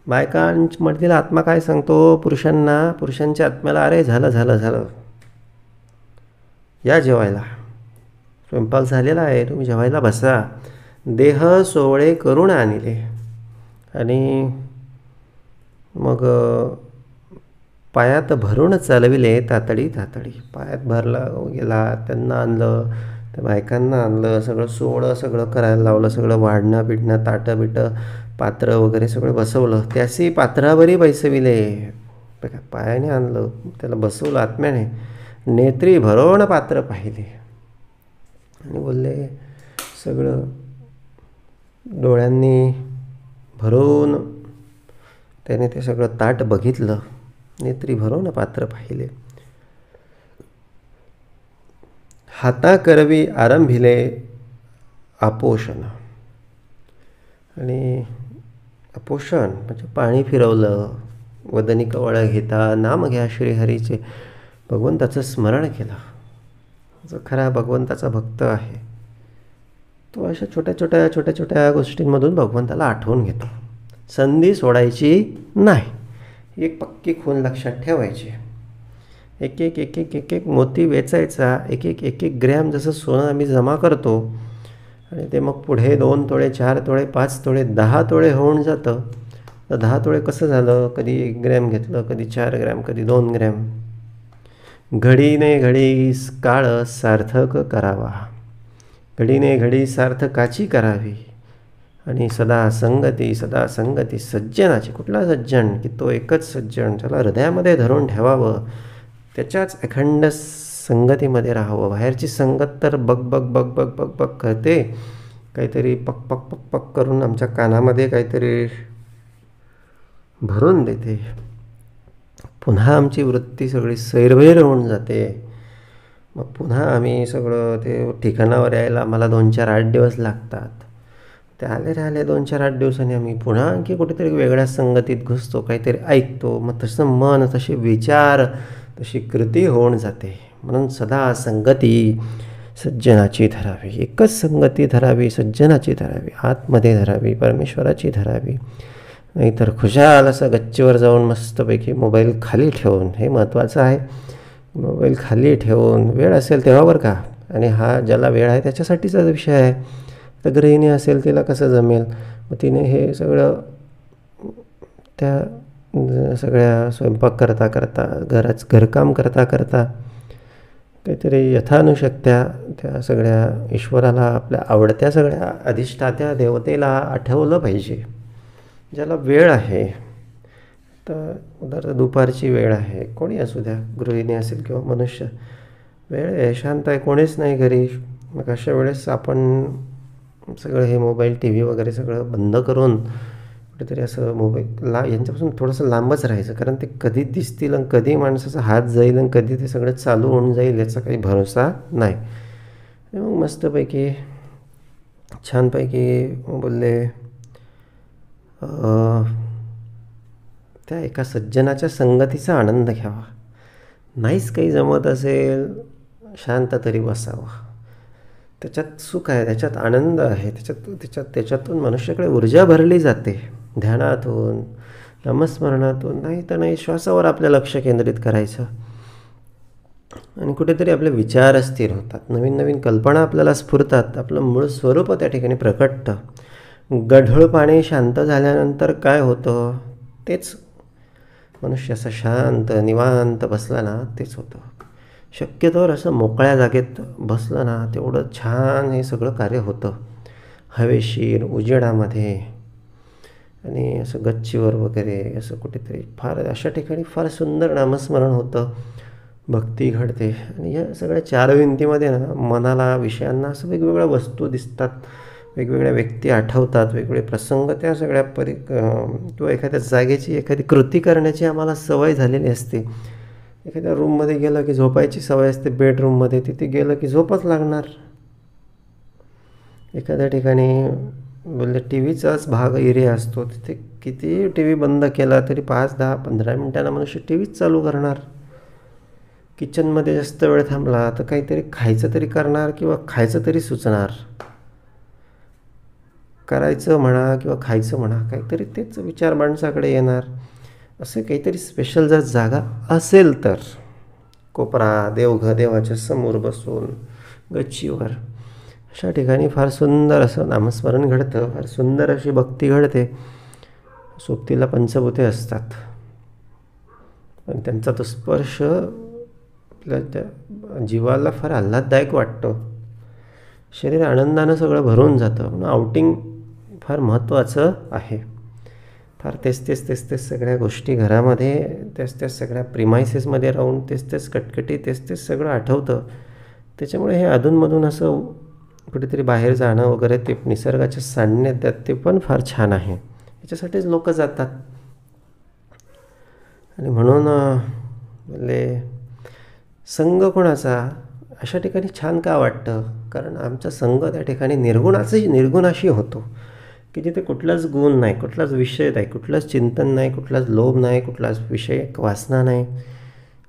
बायकांमधील आत्मा काय सांगतो पुरुषांना, पुरुषांच्या आत्म्याला, अरे झालं झालं झालं, या जेवायला, स्वयंपाक झालेला आहे, तुम्ही जेवायला बसा. देह सोवळे करून आणले. आणि मग पायात भरून चालविले तातडी तातडी. पायात भरला गेला, त्यांना आणलं, त्या बायकांना आणलं, सगळं सोवळं सगळं करायला लावलं, सगळं वाढणं बिडणं, ताटं बिटं, पात्र वगैरे सगळं बसवलं. त्याशी पात्रावरही बैसविले. पायाने आणलं, त्याला बसवलं आत्म्याने. नेत्री भरून पात्र पाहिले आणि बोलले, सगळं डोळ्यांनी भरून त्याने ते सगळं ताट बघितलं. नेत्री भरून पात्र पाहिले. हाता करवी आरंभिले आपोषण. आणि आपोषण म्हणजे पाणी फिरवलं, वदनी कवळ घेता नाम घ्या श्रीहरीचे. भगवंताचं स्मरण केलं. जो खरा भगवंताचा भक्त आहे तो अशा छोट्या छोट्या छोट्या छोट्या गोष्टींमधून भगवंताला आठवून घेतो. संधी सोडायची नाही. एक पक्की खून लक्षात ठेवायची. एक एक एक एक एक एक मोती वेचायचा. एक एक एक एक ग्रॅम जसं सोनं आम्ही जमा करतो, आणि ते मग पुढे 2 तोळे 4 तोळे 5 तोळे 10 तोळे होऊन जातं. तर 10 तोळे कसं झालं, कधी 1 ग्रॅम घेतलं, कधी 4 ग्रॅम, कधी 2 ग्रॅम. घडीने घडी काळ सार्थक करावा. घडीने घडी सार्थकाची करावी. आणि सदा संगती सज्जनाची. कुठला सज्जन, की तो एकच सज्जन, त्याला हृदयामध्ये धरून ठेवावं, त्याच्याच अखंड संगतीमध्ये राहावं. बाहेरची संगत तर बग बग बग बग बग बग करते, काहीतरी पक पक पक पक करून आमच्या कानामध्ये काहीतरी भरून देते. पुन्हा आमची वृत्ती सगळी सैरभैर होऊन जाते. मग पुन्हा आम्ही सगळं ते ठिकाणावर यायला आम्हाला 2-4-8 दिवस लागतात. ते आले 2-4-8 दिवसांनी आम्ही पुन्हा आणखी कुठेतरी वेगळ्या संगतीत घुसतो, काहीतरी ऐकतो. मग तसं मन, तसे विचार, तशी कृती होऊन जाते. म्हणून सदा संगती सज्जनाची धरावी. एकच संगती धरावी, सज्जनाची धरावी, आतमध्ये धरावी, परमेश्वराची धरावी. नाहीतर खुशाल असं गच्चीवर जाऊन मस्तपैकी मोबाईल खाली ठेवून, हे महत्त्वाचं आहे, मोबाईल खाली ठेवून वेळ असेल तेव्हा बरं का. आणि हा ज्याला वेळ आहे त्याच्यासाठीचा विषय आहे. तर गृहिणी असेल तिला कसं जमेल, मग तिने हे सगळं त्या सगळ्या स्वयंपाक करता करता, घरकाम करता करता काहीतरी यथानुशक्त्या त्या सगळ्या ईश्वराला, आपल्या आवडत्या सगळ्या अधिष्ठात्या देवतेला आठवलं पाहिजे. ज्याला वेळ आहे, तर उदाहरण दुपारची वेळ आहे, कोणी असू द्या, गृहिणी असेल किंवा मनुष्य, वेळ आहे, शांत आहे, कोणीच नाही घरी, मग अशा वेळेस आपण सगळं हे मोबाईल, टी व्ही वगैरे सगळं बंद करून कुठेतरी असं मोबाईल यांच्यापासून थोडंसं लांबच राहायचं. कारण ते कधी दिसतील आणि कधी माणसाचा हात जाईल आणि कधी ते सगळं चालू होऊन जाईल याचा काही भरोसा नाही. मग मस्तपैकी छानपैकी बोलले, त्या एका सज्जनाच्या संगतीचा आनंद घ्यावा. नाहीच काही जमत असेल, शांत तरी बसावं. त्याच्यात सुख आहे, त्याच्यात आनंद आहे, त्याच्यातून मनुष्याकडे ऊर्जा भरली जाते. ध्यानातून, नामस्मरणातून, नाही तर नाही, श्वासावर आपलं लक्ष केंद्रित करायचं आणि कुठेतरी आपले विचार स्थिर होतात, नवीन नवीन कल्पना आपल्याला स्फुरतात, आपलं मूळ स्वरूप त्या ठिकाणी प्रकटतं. गढूळ पाणी शांत झाल्यानंतर काय होतं, तेच मनुष्य असं शांत निवांत बसला ना, तेच होतं. शक्यतोवर असं मोकळ्या जागेत बसलं ना, तेवढं छान हे सगळं कार्य होतं. हवेशीर उजेडामध्ये आणि असं गच्चीवर वगैरे असं कुठेतरी फार अशा ठिकाणी फार सुंदर नामस्मरण होतं, भक्ती घडते. आणि या सगळ्या चार भिंतीमध्ये ना, मनाला, विषयांना असं वेगवेगळ्या वस्तू दिसतात, वेगवेगळ्या व्यक्ती आठवतात, वेगवेगळे प्रसंग, त्या सगळ्या किंवा एखाद्या जागेची एखादी कृती करण्याची आम्हाला सवय झालेली असते. एखाद्या रूममध्ये गेलं की झोपायची सवय असते, बेडरूममध्ये, तिथे गेलं की झोपच लागणार. एखाद्या ठिकाणी बोलले टी व्हीचाच भाग एरिया असतो, तिथे किती टी व्ही बंद केला तरी 5, 10, 15 मिनिटांना मनुष्य टी व्हीच चालू करणार. किचनमध्ये जास्त वेळ थांबला तर काहीतरी खायचं तरी करणार किंवा खायचं तरी सुचणार. करायचं म्हणा किंवा खायचं म्हणा, काहीतरी तेच विचार माणसाकडे येणार. असं काहीतरी स्पेशल जर जागा असेल तर, कोपरा, देवाच्या समोर बसून, गच्चीवर, अशा ठिकाणी फार सुंदर असं नामस्मरण घडतं, फार सुंदर अशी भक्ती घडते. सोबतीला पंचभूते असतात, पण त्यांचा तो स्पर्श आपल्या त्या जीवाला फार आल्हाददायक वाटतो. शरीर आनंदानं सगळं भरून जातं. म्हणून आउटिंग फार महत्त्वाचं आहे. फार तेच सगळ्या गोष्टी घरामध्ये, तेच सगळ्या प्रिमायसेसमध्ये राहून तेच कटकटी, तेच सगळं आठवतं. त्याच्यामुळे हे अधूनमधून असं कुठेतरी बाहेर जाणं वगैरे, ते निसर्गाच्या सान्निध्यात, ते पण फार छान आहे. याच्यासाठीच लोक जातात. आणि म्हणून बोलले, संग कोणाचा अशा ठिकाणी छान का वाटतं, कारण आमचा संग त्या ठिकाणी निर्गुणाशी होतो, की जिथे कुठलाच गुण नाही, कुठलाच विषय नाही, कुठलंच चिंतन नाही, कुठलाच लोभ नाही, कुठलाच विषय वासना नाही.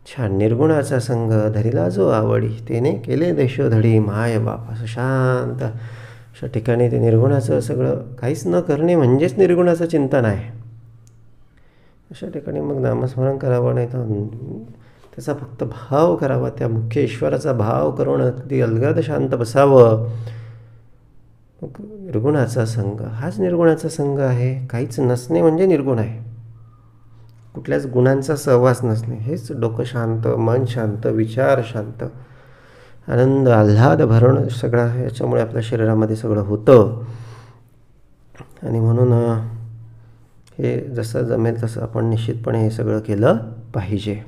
छान निर्गुणाचा संग धरिला जो आवडी, तेने केले देशोधडी माय बाप. असं शांत अशा ठिकाणी ते निर्गुणाचं सगळं काहीच न करणे म्हणजेच निर्गुणाचं चिंतन आहे. अशा ठिकाणी मग नामस्मरण करावं, नाही तर त्याचा फक्त भाव करावा, त्या मुख्य ईश्वराचा भाव करून अगदी अलगद शांत बसावं. निर्गुणाचा संघ हाच निर्गुणाचा संघ आहे. काहीच नसणे म्हणजे निर्गुण आहे. कुठल्याच गुणांचा सहवास नसणे, हेच डोकं शांत, मन शांत, विचार शांत, आनंद आल्हाद भरणं सगळं याच्यामुळे आपल्या शरीरामध्ये सगळं होतं. आणि म्हणून हे जसं जमेल तसं आपण निश्चितपणे हे सगळं केलं पाहिजे.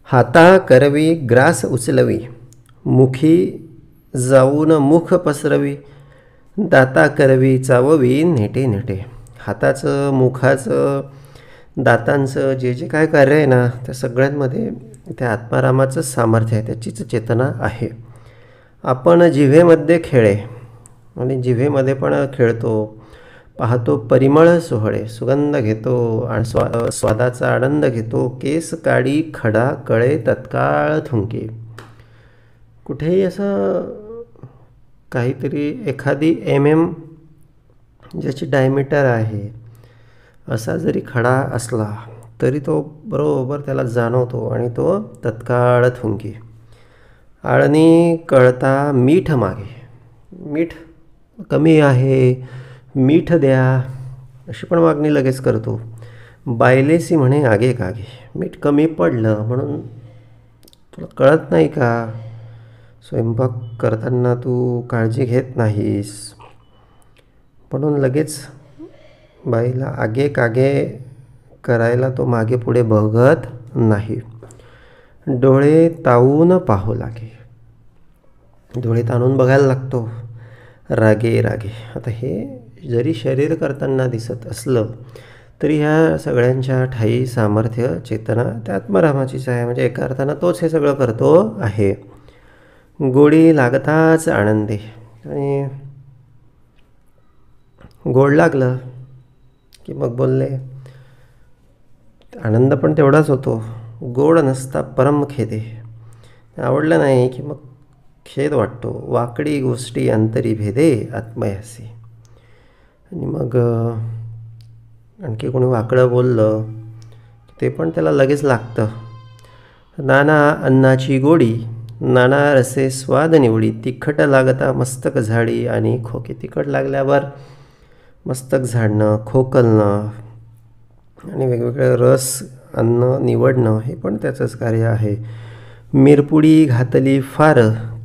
हाता करवी ग्रास उचलवी, मुखी जाऊन मुख पसरवी, दाता करवी चाववी नेटे नेटे. हाताचं, मुखाचं, दातांचं जे काय कार्य आहे ना, त्या सगळ्यांमध्ये त्या आत्मारामाचं सामर्थ्य आहे, त्याचीच चेतना आहे. आपण जिव्हेमध्ये खेळे आणि जिव्हेमध्ये पण खेळतो, पाहतो परिमळ सोहळे, सुगंध घेतो आणि स्वादाचा आनंद घेतो. केस काडी खडा कळे तत्काळ थुंके. कुठेही असं काहीतरी एखादी ज्याची डायमीटर आहे असा जरी खडा असला तरी तो बरोबर त्याला जाणवतो आणि तो तत्काळ थुंकी. आळणी कळता मीठ मागे, मीठ कमी आहे, मीठ द्या अशी पण मागणी लगेच करतो. बायलेसी म्हणे आगे कागे, मीठ कमी पडलं म्हणून तुला कळत नाही का? स्वयंपाक करताना तू काळजी घेत नाहीस म्हणून लगेच बाईला आगे कागे करायला तो मागे पुढे बघत नाही. डोळे तावून पाहू लागे, डोळे ताणून बघायला लागतो. रागे रागे, आता हे जरी शरीर करताना दिसत असलं तरी ह्या सगळ्यांच्या ठाई सामर्थ्य चेतना त्या आत्मरामाचीच आहे. म्हणजे एका अर्थानं तोच हे सगळं करतो आहे. गोडी लागताच आनंदे, आणि गोड लागलं की मग बोलले, आनंद पण तेवढाच होतो. गोड नसता परम खेदे, आवडलं नाही की मग खेद वाटतो. वाकडी गोष्टी अंतरी भेदे आत्मयासी, आणि मग आणखी कोणी वाकडं बोललं ते पण त्याला लगेच लागतं. नाना अन्नाची गोडी, नाना रसे स्वाद निवडी, तिखट लागता मस्तक झाडी आणि खोके. तिखट लागल्यावर मस्तक झाडणं, खोकलणं आणि वेगवेगळे रस अन्न निवडणं हे पण त्याचंच कार्य आहे. मिरपुडी घातली फार,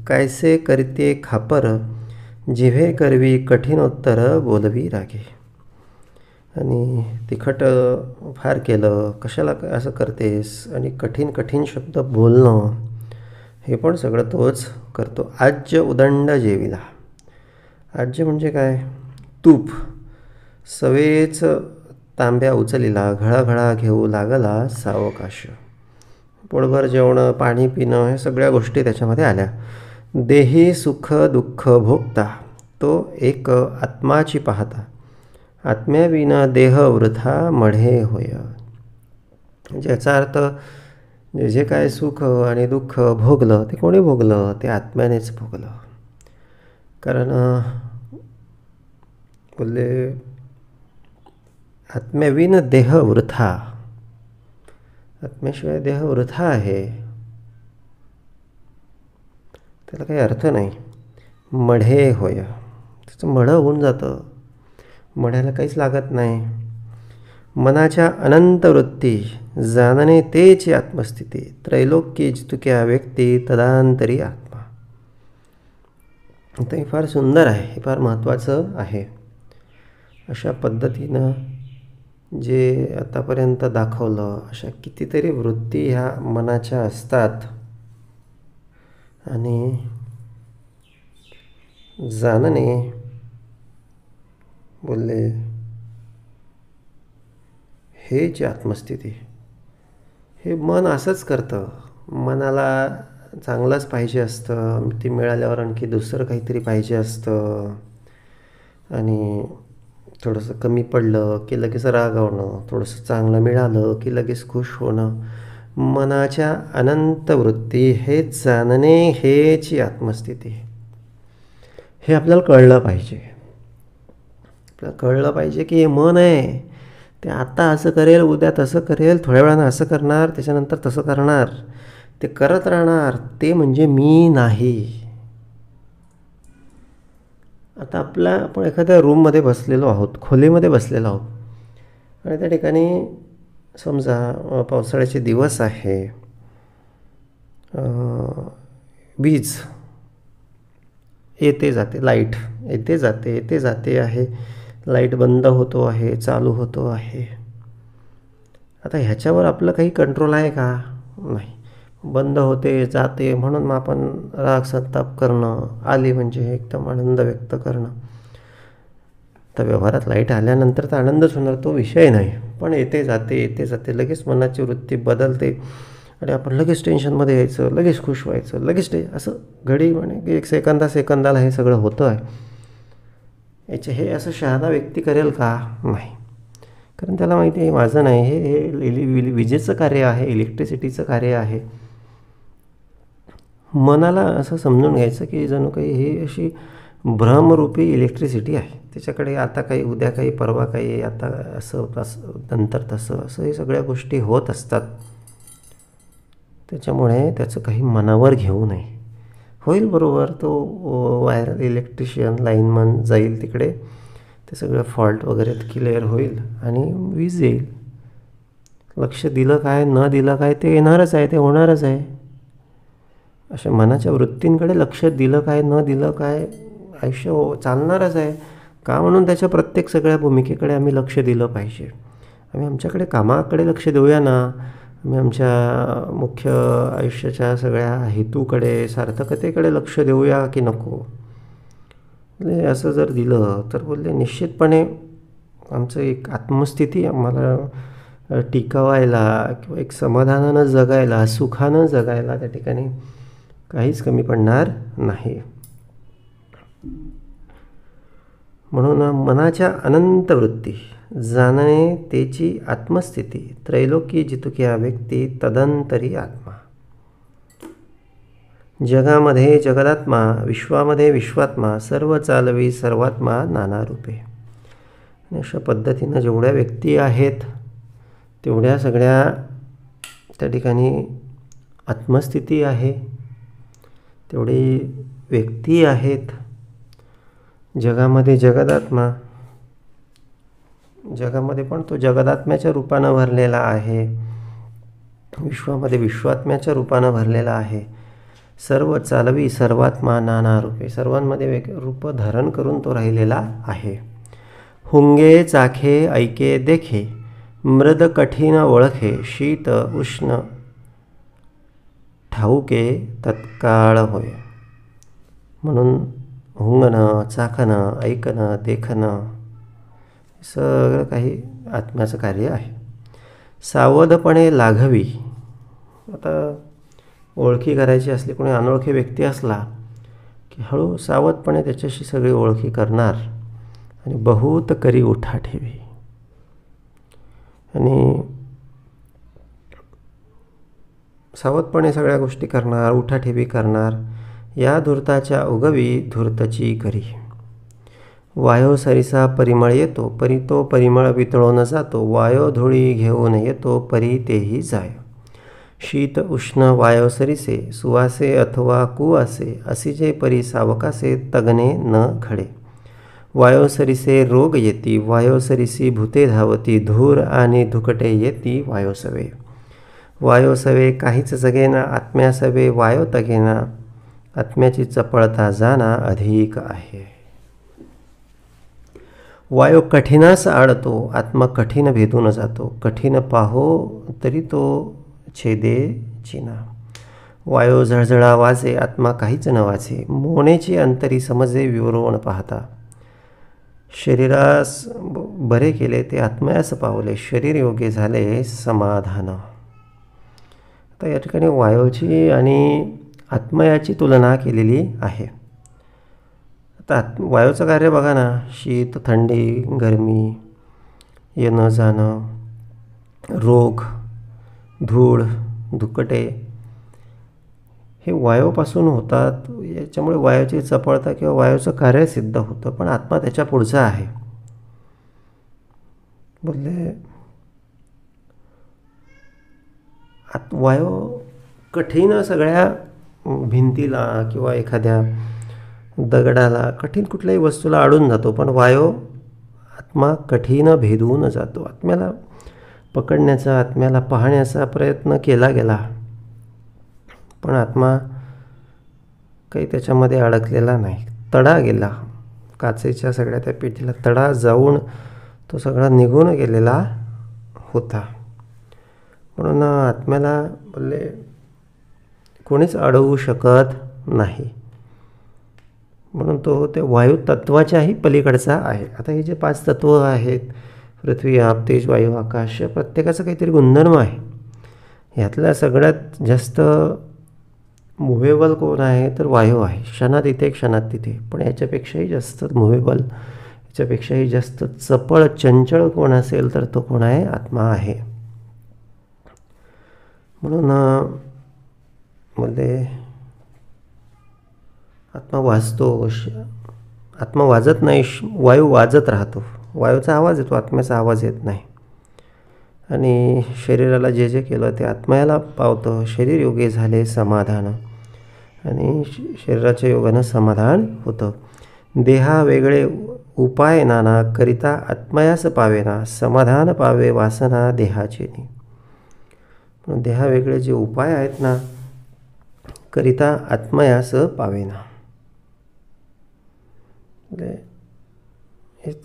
कैसे करते खापर, जिव्हे करवी कठीणोत्तर बोलवी रागे. आणि तिखट फार केलं, कशाला असं करतेस, आणि कठीण कठीण शब्द बोलणं हे पण सगळं तोच करतो. आज्य उदंड जेविला, आज्य म्हणजे काय? तूप. सवेच तांब्या उचलिला, घळाघळा घेऊ लागला सावकाश. पोटभर जेवणं, पाणी पिणं हे सगळ्या गोष्टी त्याच्यामध्ये आल्या. देही सुख दुःख भोगता, तो एक आत्माची पाहता, आत्म्याविना देह वृथा मढे होय. म्हणजे याचा अर्थ जे काय सुख आणि दुःख भोगलं ते कोणी भोगलं? ते आत्म्यानेच भोगलं. कारण बोलले आत्म्याविन देह वृथा, आत्म्याशिवाय देह वृथा आहे, त्याला काही अर्थ नाही. मढे होय, त्याचं मढं होऊन जातं, मढ्याला काहीच लागत नाही. मनाच्या अनंत वृत्ती, जाणणे तेची आत्मस्थिती, त्रैलोक्य जितुक्या व्यक्ती तदांतरी आत्मा. तर हे फार सुंदर आहे, हे फार महत्त्वाचं आहे. अशा पद्धतीनं जे आतापर्यंत दाखवलं अशा कितीतरी वृत्ती ह्या मनाच्या असतात, आणि जाणणे बोलले हेच आत्मस्थिती. हे मन असंच करतं. मनाला चांगलंच पाहिजे असतं, ते मिळाल्यावर आणखी दुसरं काहीतरी पाहिजे असतं, आणि थोडंसं कमी पडलं की लगेच रागावणं, थोडंसं चांगलं मिळालं की लगेच खुश होणं. मनाच्या अनंत वृत्ती हेच जाणणे हेची आत्मस्थिती. हे आपल्याला कळलं पाहिजे. आपल्याला कळलं पाहिजे की हे मन आहे, ते आता असं करेल, उद्या तसं करेल, थोड्या वेळानं असं करणार, त्याच्यानंतर तसं करणार, ते करत राहणार, ते म्हणजे मी नाही. आता आपण एखाद्या रूममध्ये बसलेलो आहोत, खोलीमध्ये बसलेलो आहोत, आणि त्या ठिकाणी समजा पावसाळ्याचे दिवस आहे, वीज येते जाते, लाईट येते जाते आहे, लाईट बंद होतो आहे, चालू होतो आहे. आता ह्याच्यावर आपलं काही कंट्रोल आहे का? नाही. बंद होते जाते म्हणून मग आपण राग संताप करणं, आली म्हणजे एकदम आनंद व्यक्त करणं. तर व्यवहारात लाईट आल्यानंतर तर आनंदच होणार, तो विषय नाही. पण येते जाते लगेच मनाची वृत्ती बदलते, आणि आपण लगेच टेन्शनमध्ये यायचं, लगेच खुश व्हायचं, लगेच असं घडी म्हणे एक सेकंदाला हे सगळं होतं आहे. हे असं शहाणा व्यक्ती करेल का? नाही. कारण त्याला माहिती आहे माझं नाही, हे विजेचं कार्य आहे, इलेक्ट्रिसिटीचं कार्य आहे. मनाला असं समजून घ्यायचं की जणू काही ही अशी भ्रमरूपी इलेक्ट्रिसिटी आहे. त्याच्याकडे आता काही, उद्या काही, परवा काही, आता असं तसं, नंतर तसं, असं हे सगळ्या गोष्टी होत असतात. त्याच्यामुळे त्याचं काही मनावर घेऊ नये. होईल बरोबर, तो वायर इलेक्ट्रिशियन लाईनमन जाईल तिकडे, ते सगळं फॉल्ट वगैरे क्लिअर होईल आणि वीज येईल. लक्ष दिलं काय, न दिलं काय, ते येणारच आहे, ते होणारच आहे. अशा मनाच्या वृत्तींकडे लक्ष दिलं काय, न दिलं काय, आयुष्य चालणारच आहे का. म्हणून त्याच्या प्रत्येक सगळ्या भूमिकेकडे आम्ही लक्ष दिलं पाहिजे. आम्ही आमच्याकडे कामाकडे लक्ष देऊया ना. आम्ही आमच्या मुख्य आयुष्याच्या सगळ्या हेतूकडे, सार्थकतेकडे लक्ष देऊया की नको. म्हणजे असं जर दिलं तर बोलले निश्चितपणे आमचं एक आत्मस्थिती आम्हाला टिकवायला किंवा एक समाधानानं जगायला, सुखानं जगायला त्या ठिकाणी काहीच कमी पडणार नाही. म्हणून मनाच्या अनंत वृत्ती जाणणे तेची आत्मस्थिती, त्रैलोकी जितुक्या व्यक्ती तदंतरी आत्मा. जगामध्ये जगदात्मा, विश्वामध्ये विश्वात्मा, सर्व चालवी सर्वात्मा नाना रूपे. अशा पद्धतीनं जेवढ्या व्यक्ती आहेत तेवढ्या सगळ्या त्या ठिकाणी आत्मस्थिती आहे, तेवढी व्यक्ती आहेत. जगामध्ये जगदात्मा, जगामध्ये पण तो जगदात्म्याच्या रूपानं भरलेला आहे, विश्वामध्ये विश्वात्म्याच्या रूपानं भरलेला आहे. सर्व चालवी सर्वात्मा नाना रूपे, सर्वांमध्ये रूप धारण करून तो राहिलेला आहे. हुंगे चाखे ऐके देखे, मृद कठीण ओळखे, शीत उष्ण ठाऊके तत्काळ होय. म्हणून हुंगणं, चाखणं, ऐकणं, देखणं सगळं काही आत्म्याचं कार्य आहे. सावधपणे लाघवी, आता ओळखी करायची असली, कोणी अनोळखी व्यक्ती असला की हळू सावधपणे त्याच्याशी सगळी ओळखी करणार आणि बहुत करी उठा ठेवी. आणि सावधपणे सगळ्या गोष्टी करणार, उठाठेवी करणार. या धूर्ताच्या उगवी धूर्तची करी. वायो सरिसा परिमळ येतो, परी तो परिमळ वितळून जातो. वायो धुळी घेऊन येतो, परी तेही जाय. शीत उष्ण वायो सरिसे, सुवासे अथवा कुवासे, असी जे परी सावकासे तगणे न घडे. वायो सरिसे रोग येती, वायो सरिसी भूते धावती. धूर आणि धुकटे येती वायोसवे. वायोसवे काहीच जगेना, आत्म्यासवे वायो तगेना. आत्म्याची चपळता जाना अधिक आहे. वायो कठीणास आडतो, आत्मा कठीण भेदून जातो. कठीण पाहो तरी तो छेदे चिना. वायो झळझळा वाजे, आत्मा काहीच न वाचे. मोनेची अंतरी समजे विवरवण पाहता. शरीरास बरे केले ते आत्म्यास पावले, शरीर योग्य झाले समाधान. आता या ठिकाणी वायोची आणि आत्मयाची तुलना केलेली आहे. आता वायूचं कार्य बघा ना, शीत, थंडी, गरमी, येणं जाणं, रोग, धूळ, धुकटे हे वायूपासून होतात. याच्यामुळे वायूची चपळता किंवा वायूचं कार्य सिद्ध होतं. पण आत्मा त्याच्या पुढचा आहे. बोलले वायू कठीण सगळ्या भिंतीला किंवा एखाद्या दगडाला, कठीण कुठल्याही वस्तूला अडून जातो. पण वायू आत्मा कठीण भेदून जातो. आत्म्याला पकडण्याचा, आत्म्याला पाहण्याचा प्रयत्न केला गेला, पण आत्मा काही त्याच्यामध्ये अडकलेला नाही. तडा गेला, काचेच्या सगळ्या त्या पेटीला तडा जाऊन तो सगळा निघून गेलेला होता. म्हणून आत्म्याला बोलले कोणीच अडवू शकत नाही. म्हणून तो ते वायू तत्वाच्याही पलीकडचा आहे. आता हे जे 5 तत्व आहेत, पृथ्वी, आप, तेज, वायू, आकाश, प्रत्येकाचं काहीतरी गुणधर्म आहे. ह्यातल्या सगळ्यात जास्त मुव्हेबल कोण आहे तर वायू आहे. क्षणात इथे क्षणात तिथे. पण याच्यापेक्षाही जास्त मुव्हेबल, याच्यापेक्षाही जास्त चपळ चंचळ कोण असेल तर तो कोण आहे? आत्मा आहे. म्हणून मध्ये आत्मा वाचतो, आत्मा वाजत नाही, वायू वाजत राहतो. वायूचा आवाज येतो, आत्म्याचा आवाज येत नाही. आणि शरीराला जे जे केलं ते आत्म्याला पावतं. शरीर योगी झाले समाधान, आणि शरीराच्या योगानं समाधान होतं. देहा वेगळे उपाय नाना, करिता आत्मयास पावेना, समाधान पावे वासना देहाचे. म्हणून देहा वेगळे जे उपाय आहेत ना, करिता आत्मयास पावेना.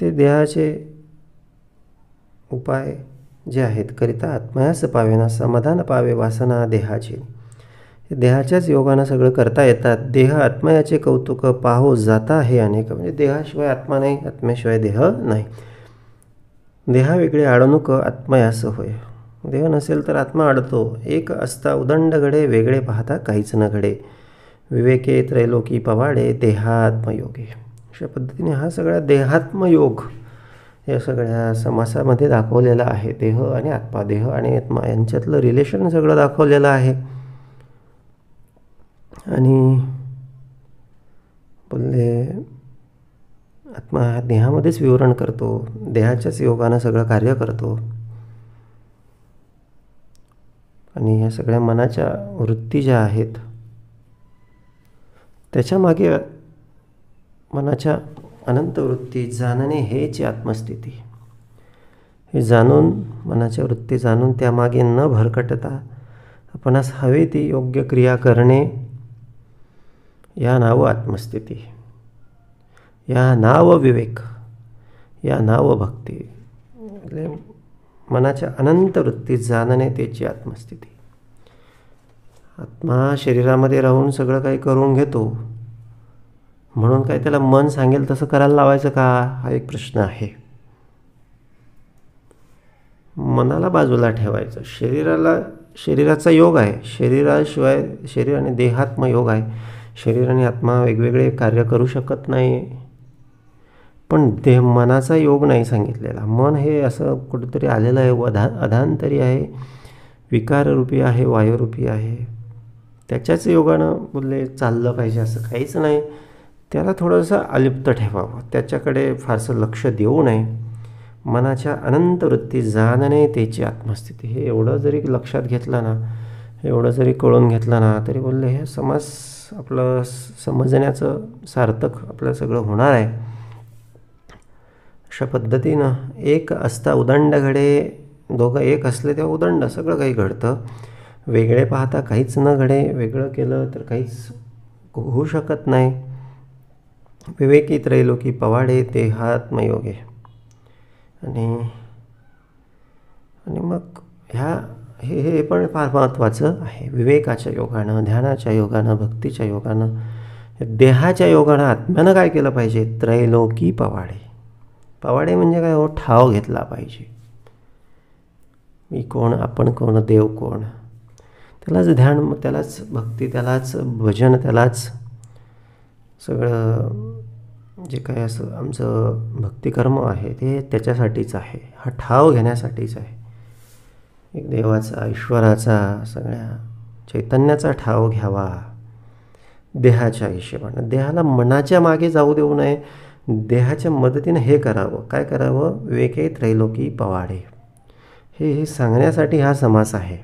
ते देहाचे उपाय जे आहेत, करिता आत्मयास पावेना, समाधान पावे वासना देहाचे. देहाच्याच योगानं सगळं करता येतात. देह आत्मयाचे कौतुक पाहो जाता हे अनेक. म्हणजे देहाशिवाय आत्मा नाही, आत्म्याशिवाय देह नाही. देहा वेगळे आडणूक आत्मयास होय. देह नसेल तर आत्मा अडतो. एक असता उदंड घडे, वेगळे पाहता काहीच न घडे. विवेके त्रैलोकी पवाडे, देहात्मयोगे. अशा पद्धतीने हा सगळा देहात्मयोग या सगळ्या समासामध्ये दाखवलेला आहे. देह आणि आत्मा, देह आणि आत्मा यांच्यातलं रिलेशन सगळं दाखवलेलं आहे. आणि बोलले आत्मा देहामध्येच विवरण करतो, देहाच्याच योगानं सगळं कार्य करतो. आणि या सगळ्या मनाच्या वृत्ती ज्या आहेत त्याच्यामागे मनाच्या अनंत वृत्ती जाणणे हेच आत्मस्थिती. हे जाणून, मनाच्या वृत्ती जाणून त्यामागे न भरकटता आपणास हवे ती योग्य क्रिया करणे, या नाव आत्मस्थिती, या नाव विवेक, या नाव भक्ती. म्हणजे मनाच्या अनंत वृत्ती जाणणे त्याची आत्मस्थिती. आत्मा शरीरामध्ये राहून सगळं काही करून घेतो, म्हणून काय त्याला मन सांगेल तसं करायला लावायचं का, हा एक प्रश्न आहे. मनाला बाजूला ठेवायचं. शरीराचा योग आहे. शरीराशिवाय शरीर आणि देहात्म योग आहे. शरीर आणि आत्मा वेगवेगळे कार्य करू शकत नाही. पण मनाचा योग नाही सांगितलेला. मन हे असं कुठेतरी आलेलं आहे, अधांतरी आहे, विकाररूपी आहे, वायुरूपी आहे. त्याच्याच योगानं बोलले चाललं पाहिजे असं काहीच नाही. त्याला थोडंसं अलिप्त ठेवावं, त्याच्याकडे फारसं लक्ष देऊ नये. मनाच्या अनंत वृत्ती जाणणे त्याची आत्मस्थिती. हे एवढं जरी लक्षात घेतलं ना, एवढं जरी कळून घेतलं ना, तरी बोलले हे समास आपलं समजण्याचं सार्थक आपलं सगळं होणार आहे. अशा पद्धतीनं एक असता उदंड घडे. दोघं एक असले तेव्हा उदंड सगळं काही घडतं. वेगळे पाहता काहीच न घडे. वेगळं केलं तर काहीच होऊ शकत नाही. विवेकी त्रैलोकी पवाडे, देहात्मयोगे. आणि मग हे पण फार महत्त्वाचं आहे. विवेकाच्या योगानं, ध्यानाच्या योगानं, भक्तीच्या योगानं, देहाच्या योगानं आत्म्यानं काय केलं पाहिजे, त्रैलोकी पवाडे. पवाडे म्हणजे काय हो, ठाव घेतला पाहिजे. मी कोण, आपण कोण, देव कोण. त्यालाच ध्यान, त्यालाच भक्ती, त्यालाच भजन, त्यालाच सगळं जे काय असं आमचं भक्तिकर्म आहे ते त्याच्यासाठीच आहे. हा ठाव घेण्यासाठीच आहे. एक देवाचा, ईश्वराचा, सगळ्या चैतन्याचा ठाव घ्यावा देहाच्या हिशेबानं. देहाला मनाच्या मागे जाऊ देऊ नये. देहाच्या मदतीनं हे करावं. काय करावं, विवेके त्रैलोकी पवाडे. हे सांगण्यासाठी हा समास आहे.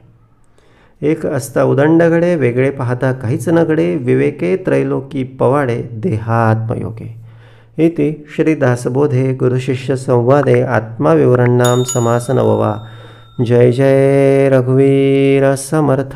एक असता उदंड घडे, वेगळे पाहता काहीच न घडे. विवेके त्रैलोकी पवाडे, देहात्मयोगे. इति श्रीदासबोधे गुरुशिष्य संवादे आत्माविवरणां समास नववा. जय जय रघुवीर समर्थ.